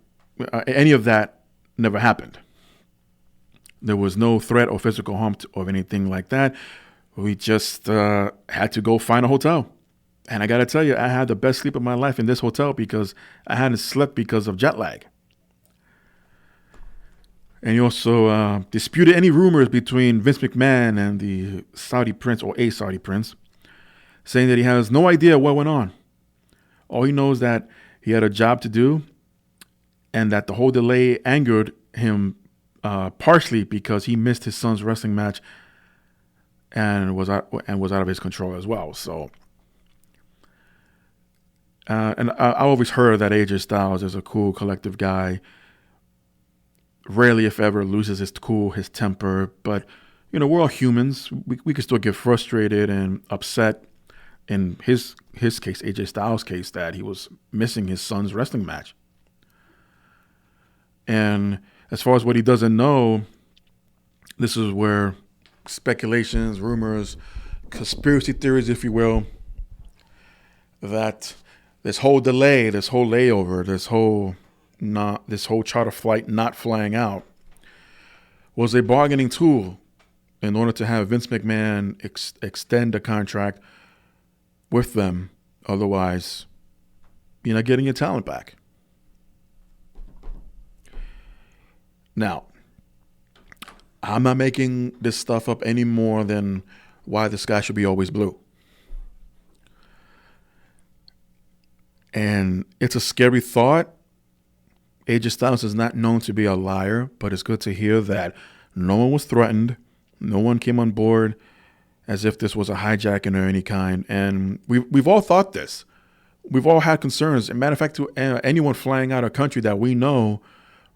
happened. There was no threat or physical harm or anything like that. We just had to go find a hotel. And I got to tell you, I had the best sleep of my life in this hotel because I hadn't slept because of jet lag. And he also disputed any rumors between Vince McMahon and the Saudi prince, or a Saudi prince, saying that he has no idea what went on. All he knows that he had a job to do, and that the whole delay angered him partially because he missed his son's wrestling match and was out of his control as well. So, and I always heard that AJ Styles is a cool, collective guy. Rarely, if ever, loses his cool, his temper. But, you know, we're all humans. We can still get frustrated and upset. In his case, AJ Styles' case, that he was missing his son's wrestling match. And as far as what he doesn't know, this is where speculations, rumors, conspiracy theories, if you will, that this whole delay, this whole layover, this whole charter flight not flying out was a bargaining tool in order to have Vince McMahon extend the contract with them. Otherwise, you're not getting your talent back. Now, I'm not making this stuff up any more than why the sky should be always blue. And it's a scary thought. AJ Styles is not known to be a liar, but it's good to hear that no one was threatened. No one came on board as if this was a hijacking or any kind. And we've all thought this. We've all had concerns. As a matter of fact, to anyone flying out of country that we know,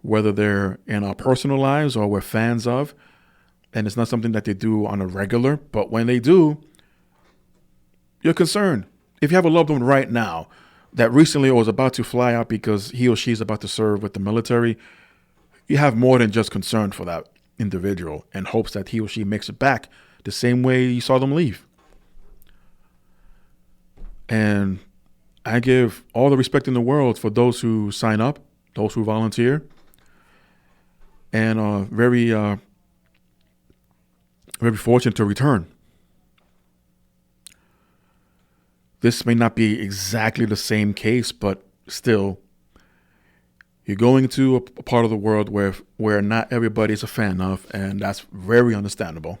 whether they're in our personal lives or we're fans of, and it's not something that they do on a regular, but when they do, you're concerned. If you have a loved one right now that recently was about to fly out because he or she is about to serve with the military, you have more than just concern for that individual and hopes that he or she makes it back the same way you saw them leave. And I give all the respect in the world for those who sign up, those who volunteer, and are very fortunate to return. This may not be exactly the same case, but still, you're going to a part of the world where not everybody's a fan of, and that's very understandable.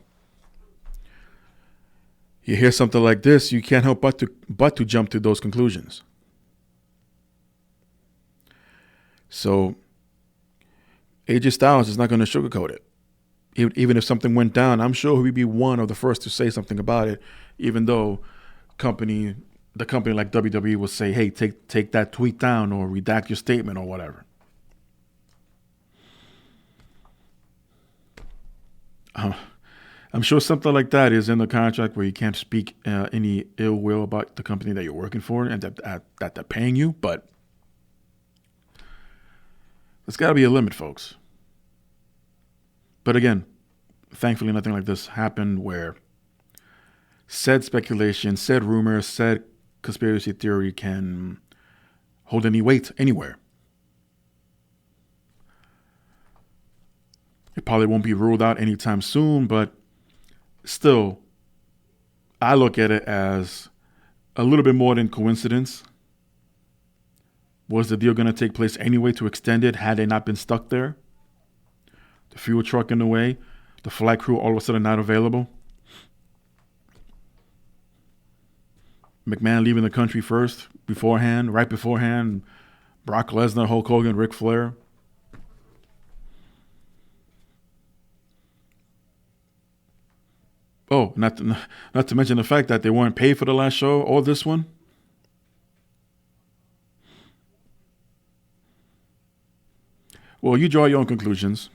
You hear something like this, you can't help but to jump to those conclusions. So, AJ Styles is not going to sugarcoat it. Even if something went down, I'm sure he'd be one of the first to say something about it, even though the company like WWE will say, hey, take that tweet down or redact your statement or whatever. I'm sure something like that is in the contract where you can't speak any ill will about the company that you're working for and that they're paying you, but there's got to be a limit, folks. But again, thankfully nothing like this happened where said speculation, said rumor, said conspiracy theory can hold any weight anywhere. It probably won't be ruled out anytime soon, but still, I look at it as a little bit more than coincidence. Was the deal going to take place anyway to extend it had they not been stuck there? The fuel truck in the way, the flight crew all of a sudden not available. McMahon leaving the country right beforehand, Brock Lesnar, Hulk Hogan, Ric Flair. Oh, not to mention the fact that they weren't paid for the last show or this one. Well, you draw your own conclusions.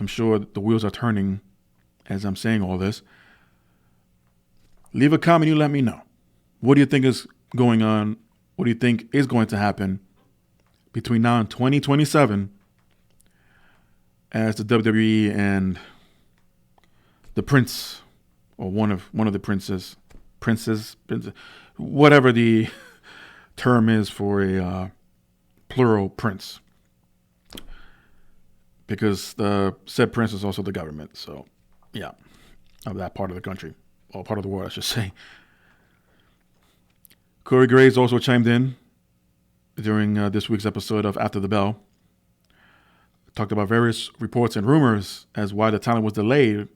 I'm sure the wheels are turning as I'm saying all this. Leave a comment, you let me know. What do you think is going on? What do you think is going to happen between now and 2027 as the WWE and the prince, or one of the princes, whatever the term is for a plural prince, because the said prince is also the government. So, yeah, of that part of the country, or part of the world, I should say. Corey Graves also chimed in during this week's episode of After the Bell. Talked about various reports and rumors as why the talent was delayed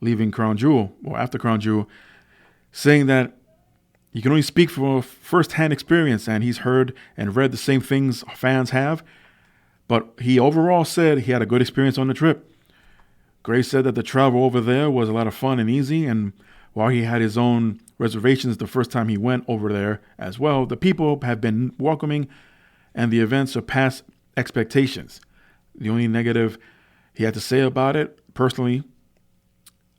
leaving Crown Jewel, or after Crown Jewel, saying that you can only speak from first-hand experience, and he's heard and read the same things fans have. But he overall said he had a good experience on the trip. Graves said that the travel over there was a lot of fun and easy, and while he had his own reservations the first time he went over there as well, the people have been welcoming and the event surpassed expectations. The only negative he had to say about it, personally,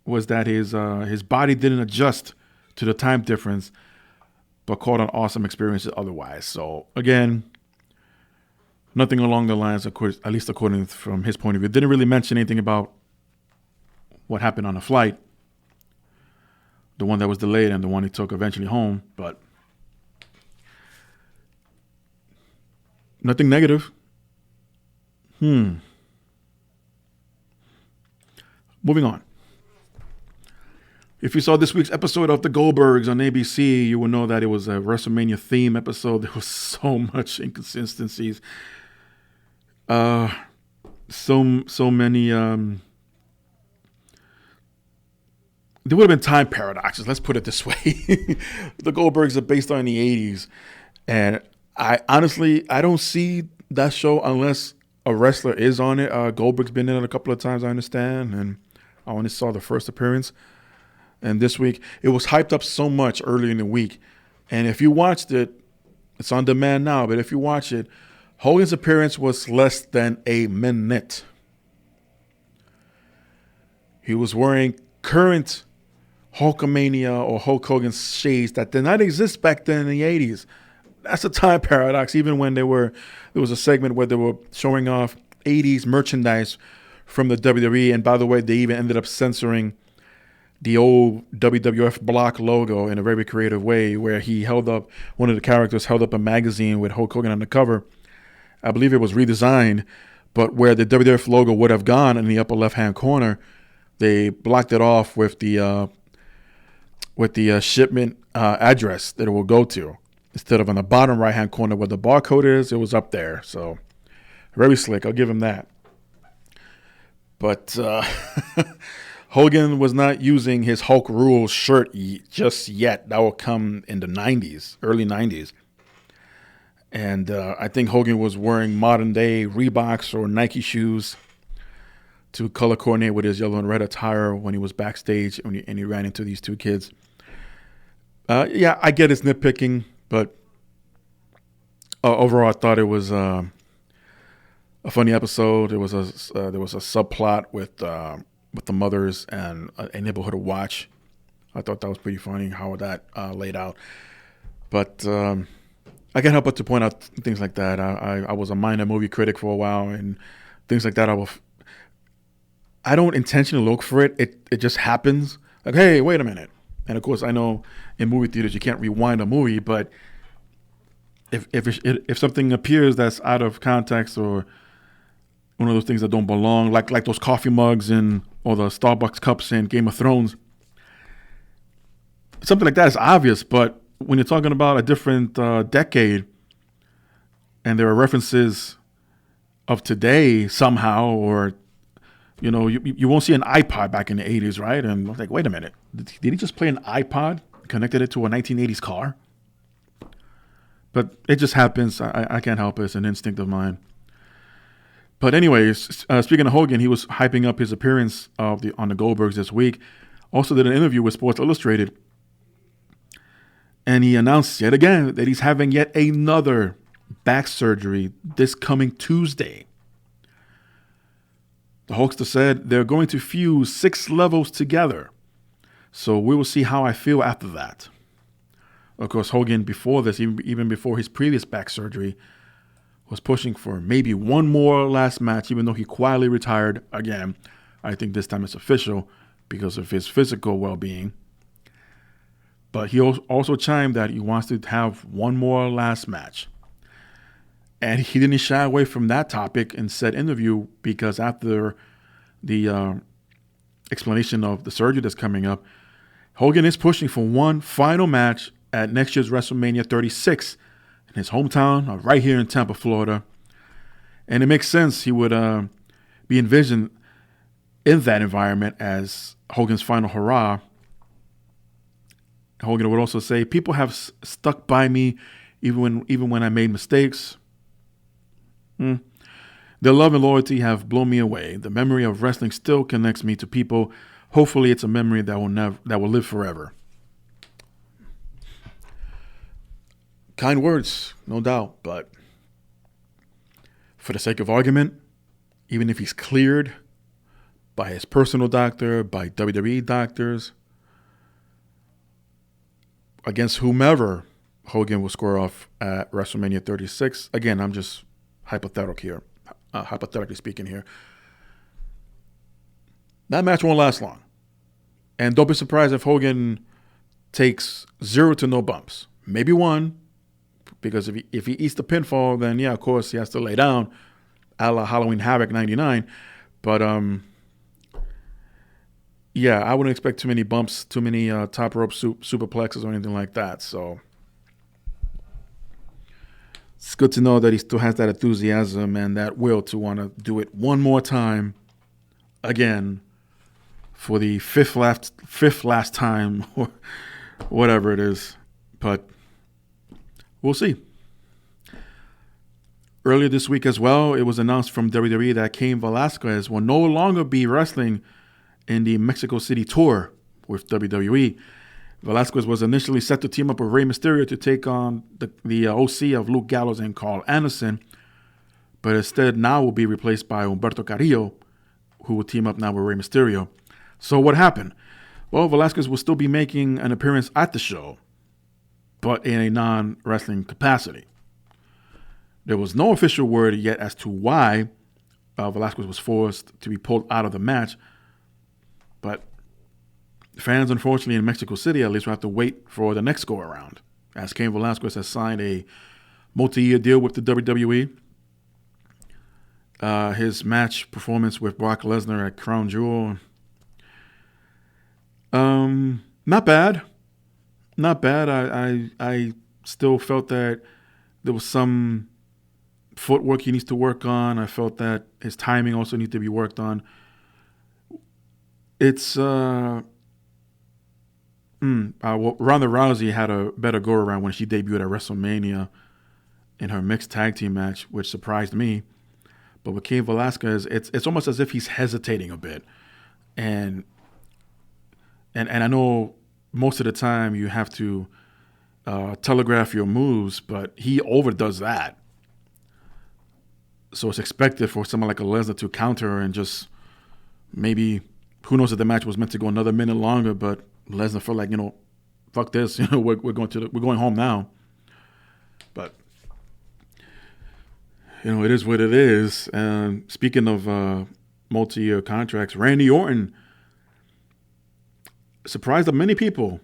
was that his body didn't adjust to the time difference, but caught on awesome experiences otherwise. So, again, nothing along the lines, of course, at least according from his point of view. Didn't really mention anything about what happened on the flight, the one that was delayed and the one he took eventually home, but nothing negative. Moving on. If you saw this week's episode of The Goldbergs on ABC, you will know that it was a WrestleMania theme episode. There was so much inconsistencies. So many. There would have been time paradoxes. Let's put it this way. The Goldbergs are based on the 80s. And I don't see that show unless a wrestler is on it. Goldberg's been in it a couple of times, I understand. And I only saw the first appearance. And this week, it was hyped up so much early in the week. And if you watched it, it's on demand now. But if you watch it, Hogan's appearance was less than a minute. He was wearing current Hulkamania or Hulk Hogan shades that did not exist back then in the 80s. That's a time paradox. Even when there was a segment where they were showing off 80s merchandise from the WWE. And by the way, they even ended up censoring the old WWF block logo in a very creative way, where one of the characters held up a magazine with Hulk Hogan on the cover. I believe it was redesigned, but where the WWF logo would have gone in the upper left-hand corner, they blocked it off with the shipment address that it will go to. Instead of on the bottom right-hand corner where the barcode is, it was up there. So very slick. I'll give him that. But Hogan was not using his Hulk Rules shirt just yet. That will come in the 90s, early 90s. And I think Hogan was wearing modern-day Reeboks or Nike shoes to color coordinate with his yellow and red attire when he was backstage and he ran into these two kids. Yeah, I get his nitpicking, but overall I thought it was a funny episode. There was a subplot with the mothers and a neighborhood watch. I thought that was pretty funny how that laid out. But I can't help but to point out things like that. I was a minor movie critic for a while, and things like that I don't intentionally look for it. It just happens. Like, hey, wait a minute. And of course, I know in movie theaters you can't rewind a movie, but if something appears that's out of context or one of those things that don't belong, like those coffee mugs or the Starbucks cups in Game of Thrones, something like that is obvious. But when you're talking about a different decade, and there are references of today somehow, or you won't see an iPod back in the 80s, right? And I was like, wait a minute. Did he just play an iPod, connected it to a 1980s car? But it just happens. I can't help it. It's an instinct of mine. But anyways, speaking of Hogan, he was hyping up his appearance on the Goldbergs this week. Also did an interview with Sports Illustrated. And he announced yet again that he's having yet another back surgery this coming Tuesday. The Hulkster said they're going to fuse 6 levels together. So we will see how I feel after that. Of course, Hogan, before this, even before his previous back surgery, was pushing for maybe one more last match, even though he quietly retired again. I think this time it's official because of his physical well-being. But he also chimed that he wants to have one more last match. And he didn't shy away from that topic in said interview, because after the explanation of the surgery that's coming up, Hogan is pushing for one final match at next year's WrestleMania 36 in his hometown, right here in Tampa, Florida. And it makes sense he would be envisioned in that environment as Hogan's final hurrah. Hogan would also say, "People have stuck by me even when I made mistakes. Their love and loyalty have blown me away. The memory of wrestling still connects me to people. Hopefully it's a memory that will live forever." Kind words, no doubt, but for the sake of argument, even if he's cleared by his personal doctor, by WWE doctors, against whomever Hogan will square off at WrestleMania 36, again, I'm just hypothetically speaking here, that match won't last long. And don't be surprised if Hogan takes 0 to no bumps. Maybe 1, because if he eats the pinfall, then yeah, of course he has to lay down, a la Halloween Havoc 99. But yeah, I wouldn't expect too many bumps, too many top rope superplexes or anything like that. So it's good to know that he still has that enthusiasm and that will to want to do it one more time again for the fifth last time or whatever it is. But we'll see. Earlier this week as well, it was announced from WWE that Cain Velasquez will no longer be wrestling in the Mexico City tour with WWE. Velasquez was initially set to team up with Rey Mysterio to take on the OC of Luke Gallows and Carl Anderson, but instead now will be replaced by Humberto Carrillo, who will team up now with Rey Mysterio. So what happened? Well, Velasquez will still be making an appearance at the show, but in a non-wrestling capacity. There was no official word yet as to why Velasquez was forced to be pulled out of the match, but fans, unfortunately, in Mexico City, at least, will have to wait for the next go-around, as Cain Velasquez has signed a multi-year deal with the WWE. His match performance with Brock Lesnar at Crown Jewel, not bad. Not bad. I still felt that there was some footwork he needs to work on. I felt that his timing also needs to be worked on. It's Ronda Rousey had a better go around when she debuted at WrestleMania in her mixed tag team match, which surprised me. But with Cain Velasquez, it's almost as if he's hesitating a bit, and I know most of the time you have to telegraph your moves, but he overdoes that. So it's expected for someone like a Lesnar to counter and just maybe, who knows if the match was meant to go another minute longer, but Lesnar felt like, fuck this, we're going home now. But it is what it is. And speaking of multi-year contracts, Randy Orton surprised many people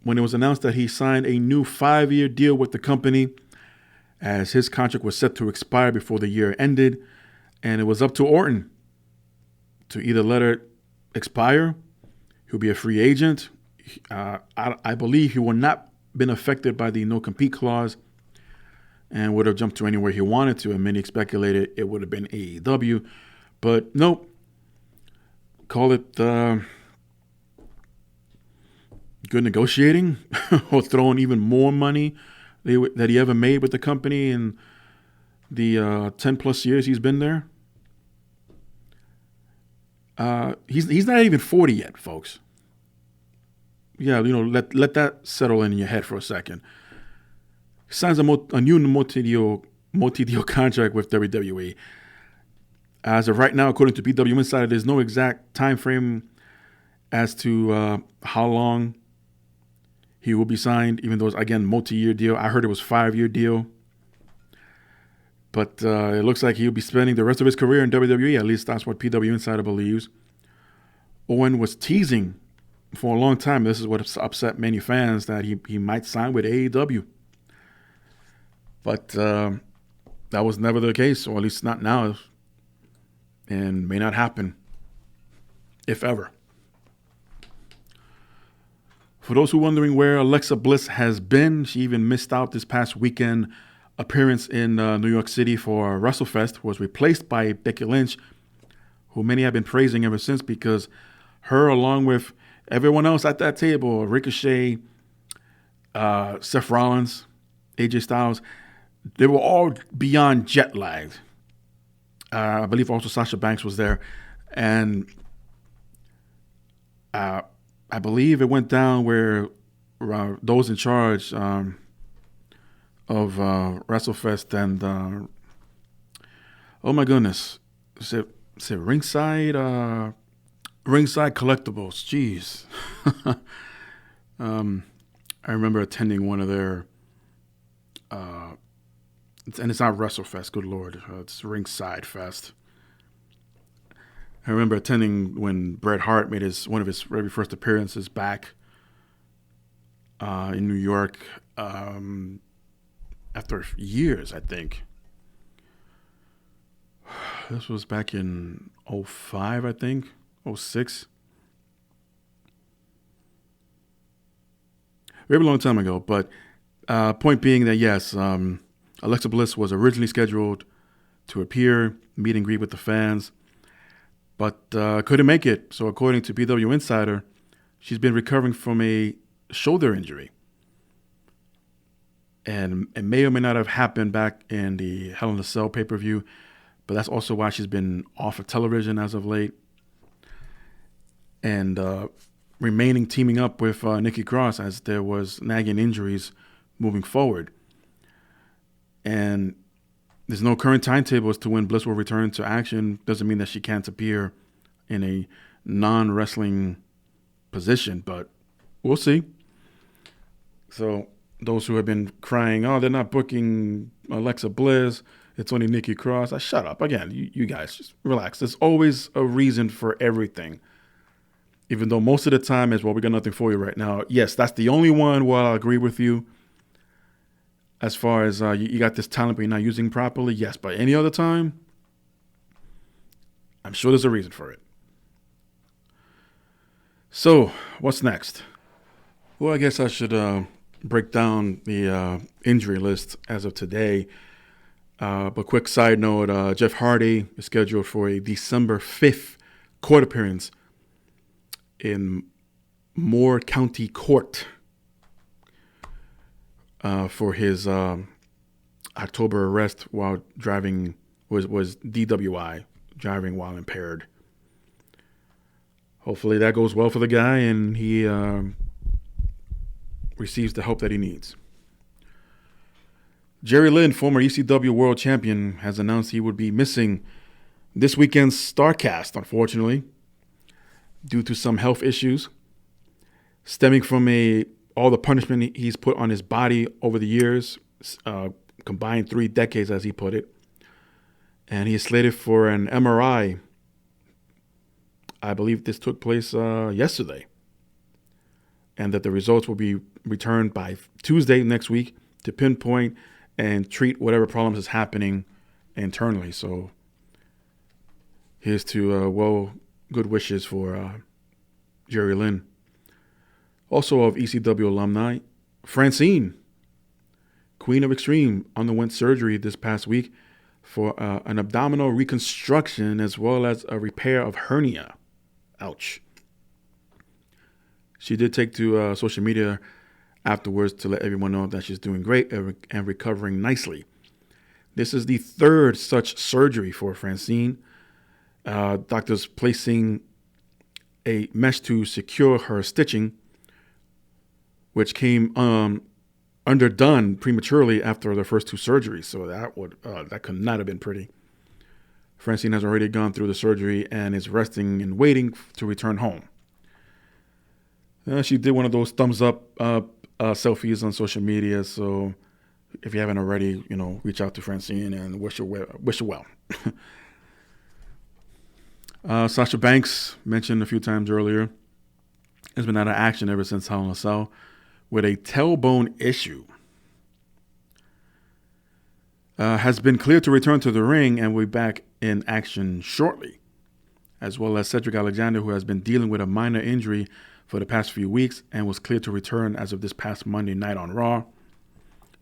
when it was announced that he signed a new 5-year deal with the company, as his contract was set to expire before the year ended, and it was up to Orton to either let it expire. He'll be a free agent. I believe he would not been affected by the no-compete clause and would have jumped to anywhere he wanted to, and many speculated it would have been AEW. But nope. Call it good negotiating or throwing even more money that he ever made with the company in the 10-plus years he's been there. He's not even 40 yet, folks. Yeah, let that settle in your head for a second. He signs a new multi-deal contract with WWE. As of right now, according to PW Insider, there's no exact time frame as to how long he will be signed, even though it's, again, multi-year deal. I heard it was 5-year deal. But it looks like he'll be spending the rest of his career in WWE. At least that's what PW Insider believes. Owen was teasing for a long time. This is what upset many fans, that he might sign with AEW. But that was never the case, or at least not now, and may not happen, if ever. For those who are wondering where Alexa Bliss has been, she even missed out this past weekend appearance in New York City for WrestleFest, was replaced by Becky Lynch, who many have been praising ever since, because her, along with everyone else at that table, Ricochet, Seth Rollins, AJ Styles, they were all beyond jet lagged. I believe also Sasha Banks was there. And I believe it went down where those in charge of WrestleFest and oh my goodness, is it Ringside Collectibles? Jeez, I remember attending one of their, and it's not WrestleFest. Good Lord, it's Ringside Fest. I remember attending when Bret Hart made one of his very first appearances back in New York after years, I think. This was back in 2005, I think, 2006. Very long time ago. But point being that, yes, Alexa Bliss was originally scheduled to appear, meet and greet with the fans, but couldn't make it. So according to PW Insider, she's been recovering from a shoulder injury. And it may or may not have happened back in the Hell in a Cell pay-per-view, but that's also why she's been off of television as of late. And remaining teaming up with Nikki Cross, as there was nagging injuries moving forward. And there's no current timetable as to when Bliss will return to action. Doesn't mean that she can't appear in a non-wrestling position, but we'll see. So those who have been crying, oh, they're not booking Alexa Bliss, it's only Nikki Cross. Shut up. Again, you guys, just relax. There's always a reason for everything. Even though most of the time is, well, we got nothing for you right now. Yes, that's the only one where I'll agree with you. As far as you got this talent but you're not using properly, yes. But any other time, I'm sure there's a reason for it. So, what's next? Well, I guess I should break down the injury list as of today. But quick side note, Jeff Hardy is scheduled for a December 5th court appearance in Moore County Court for his October arrest while driving, was DWI, driving while impaired. Hopefully that goes well for the guy and he receives the help that he needs. Jerry Lynn, former ECW World Champion, has announced he would be missing this weekend's StarCast, unfortunately, due to some health issues stemming from all the punishment he's put on his body over the years, combined 3 decades, as he put it. And he is slated for an MRI. I believe this took place yesterday. And that the results will be returned by Tuesday next week to pinpoint and treat whatever problems is happening internally. So here's to, good wishes for Jerry Lynn. Also of ECW alumni, Francine, Queen of Extreme, underwent surgery this past week for an abdominal reconstruction as well as a repair of hernia. Ouch. She did take to social media afterwards to let everyone know that she's doing great and recovering nicely. This is the 3rd such surgery for Francine. Doctors placing a mesh to secure her stitching, which came underdone prematurely after the first 2 surgeries. So that could not have been pretty. Francine has already gone through the surgery and is resting and waiting to return home. She did one of those thumbs up selfies on social media. So if you haven't already, reach out to Francine and wish her well. Sasha Banks, mentioned a few times earlier, has been out of action ever since Hell in a Cell with a tailbone issue. Has been cleared to return to the ring and will be back in action shortly, as well as Cedric Alexander, who has been dealing with a minor injury for the past few weeks and was cleared to return as of this past Monday night on Raw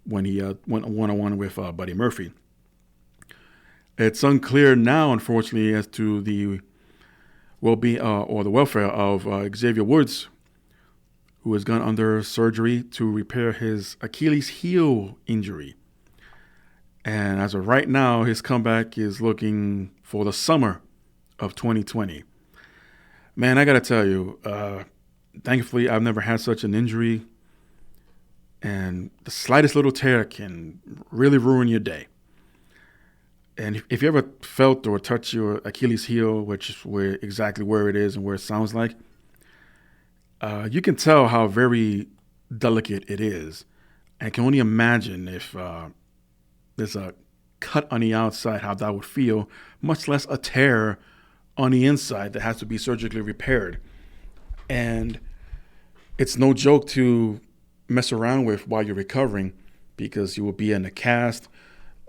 when he went one-on-one with Buddy Murphy. It's unclear now, unfortunately, as to the well-being or the welfare of Xavier Woods, who has gone under surgery to repair his Achilles heel injury. And as of right now, his comeback is looking for the summer of 2020. Man, I got to tell you, thankfully, I've never had such an injury. And the slightest little tear can really ruin your day. And if you ever felt or touched your Achilles heel, which is exactly where it is and where it sounds like, you can tell how very delicate it is. I can only imagine if there's a cut on the outside, how that would feel, much less a tear on the inside that has to be surgically repaired. And it's no joke to mess around with while you're recovering, because you will be in a cast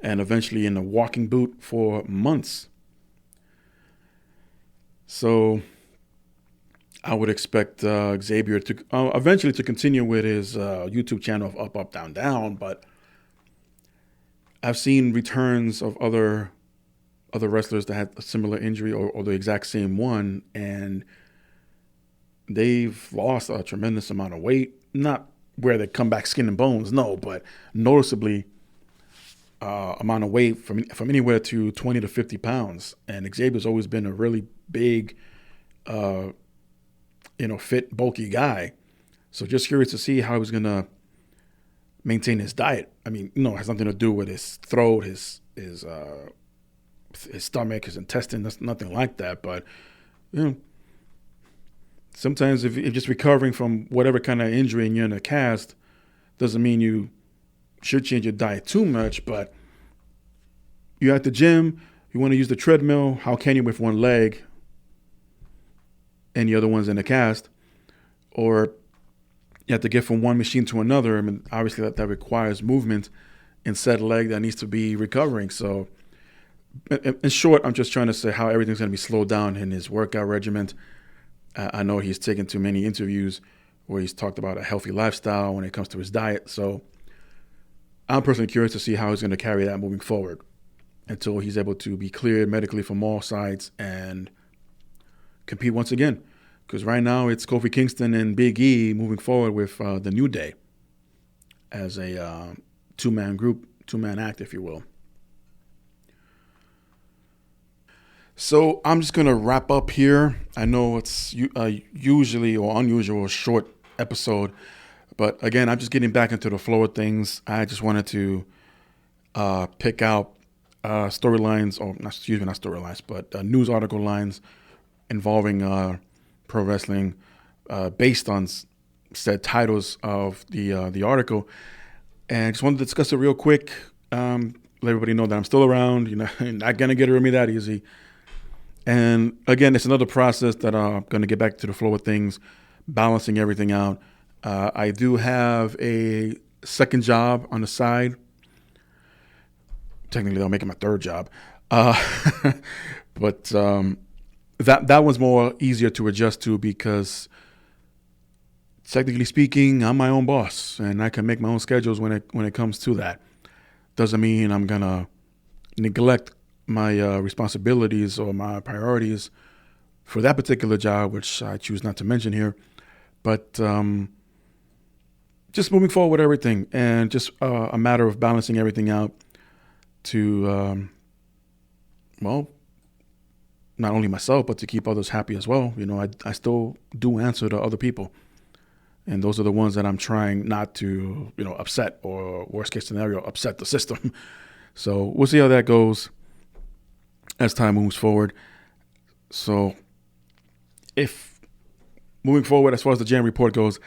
and eventually in a walking boot for months. So I would expect Xavier to eventually to continue with his YouTube channel of Up, Up, Down, Down, but I've seen returns of other wrestlers that had a similar injury or the exact same one, and they've lost a tremendous amount of weight. Not where they come back skin and bones, no, but noticeably amount of weight from anywhere to 20 to 50 pounds. And Xavier's always been a really big, fit, bulky guy. So just curious to see how he's going to maintain his diet. I mean, it has nothing to do with his throat, his stomach, his intestine. That's nothing like that. But, sometimes if you're just recovering from whatever kind of injury and you're in a cast, doesn't mean you should change your diet too much. But you're at the gym, you want to use the treadmill. How can you with one leg and the other one's in a cast? Or you have to get from one machine to another. I mean, obviously that requires movement in said leg that needs to be recovering. So in short, I'm just trying to say how everything's going to be slowed down in his workout regimen. I know he's taken too many interviews where he's talked about a healthy lifestyle when it comes to his diet. So I'm personally curious to see how he's going to carry that moving forward until he's able to be cleared medically from all sides and compete once again. Because right now it's Kofi Kingston and Big E moving forward with the New Day as a two-man group, two-man act, if you will. So I'm just going to wrap up here. I know it's usually or unusual a short episode, but again, I'm just getting back into the flow of things. I just wanted to pick out storylines, or not storylines, but news article lines involving pro wrestling based on said titles of the article. And I just wanted to discuss it real quick. Let everybody know that I'm still around. You're not going to get rid of me that easy. And again, it's another process that I'm going to get back to the flow of things, balancing everything out. I do have a second job on the side. Technically, I'll make it my third job. But that one's more easier to adjust to because, technically speaking, I'm my own boss and I can make my own schedules when it comes to that. Doesn't mean I'm going to neglect my responsibilities or my priorities for that particular job, which I choose not to mention here. But just moving forward with everything and just a matter of balancing everything out to, not only myself, but to keep others happy as well. I still do answer to other people. And those are the ones that I'm trying not to, upset or worst case scenario, upset the system. So we'll see how that goes as time moves forward. So if moving forward, as far as the Jam Report goes,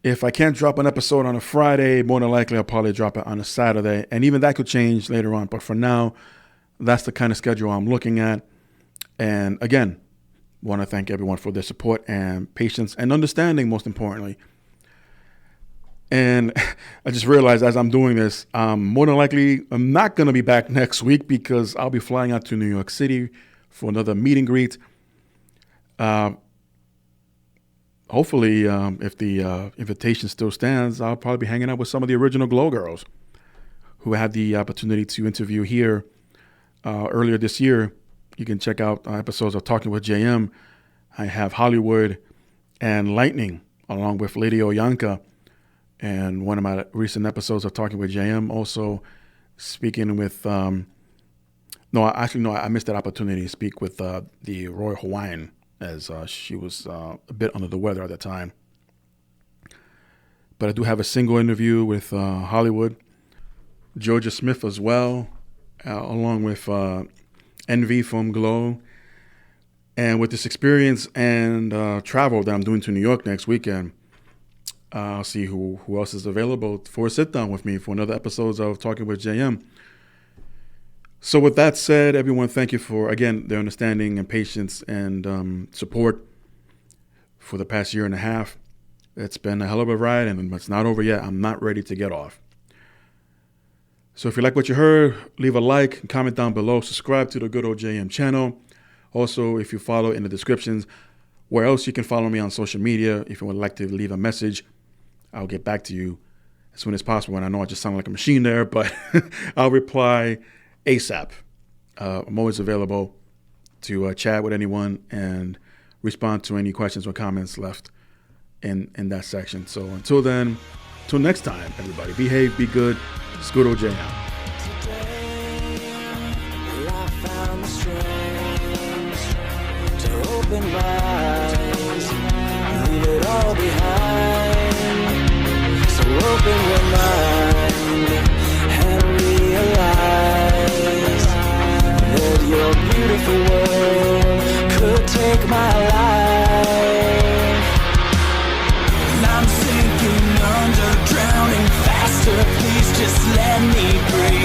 if I can't drop an episode on a Friday, more than likely I'll probably drop it on a Saturday. And even that could change later on. But for now, that's the kind of schedule I'm looking at. And again, Want to thank everyone for their support and patience and understanding, most importantly. And I just realized as I'm doing this, more than likely, I'm not going to be back next week because I'll be flying out to New York City for another meet and greet. Hopefully, if the invitation still stands, I'll probably be hanging out with some of the original Glow Girls who I had the opportunity to interview here earlier this year. You can check out episodes of Talking with JM. I have Hollywood and Lightning along with Lady Oyanka. And one of my recent episodes of Talking with JM, also speaking with, I missed that opportunity to speak with the Royal Hawaiian as she was a bit under the weather at the time. But I do have a single interview with Hollywood, Georgia Smith as well, along with Envy from Glow. And with this experience and travel that I'm doing to New York next weekend, I'll see who else is available for a sit-down with me for another episode of Talking with JM. So with that said, everyone, thank you for, again, their understanding and patience and support for the past year and a half. It's been a hell of a ride, and it's not over yet. I'm not ready to get off. So if you like what you heard, leave a like and comment down below. Subscribe to the Good Old JM channel. Also, if you follow in the descriptions, where else you can follow me on social media. If you would like to leave a message, I'll get back to you as soon as possible. And I know I just sound like a machine there, but I'll reply ASAP. I'm always available to chat with anyone and respond to any questions or comments left in that section. So until then, till next time, everybody, behave, be good. It's Good Old JM. Open my eyes, leave it all behind. So open your mind and realize that your beautiful world could take my life. And I'm sinking under, drowning faster. Please just let me breathe.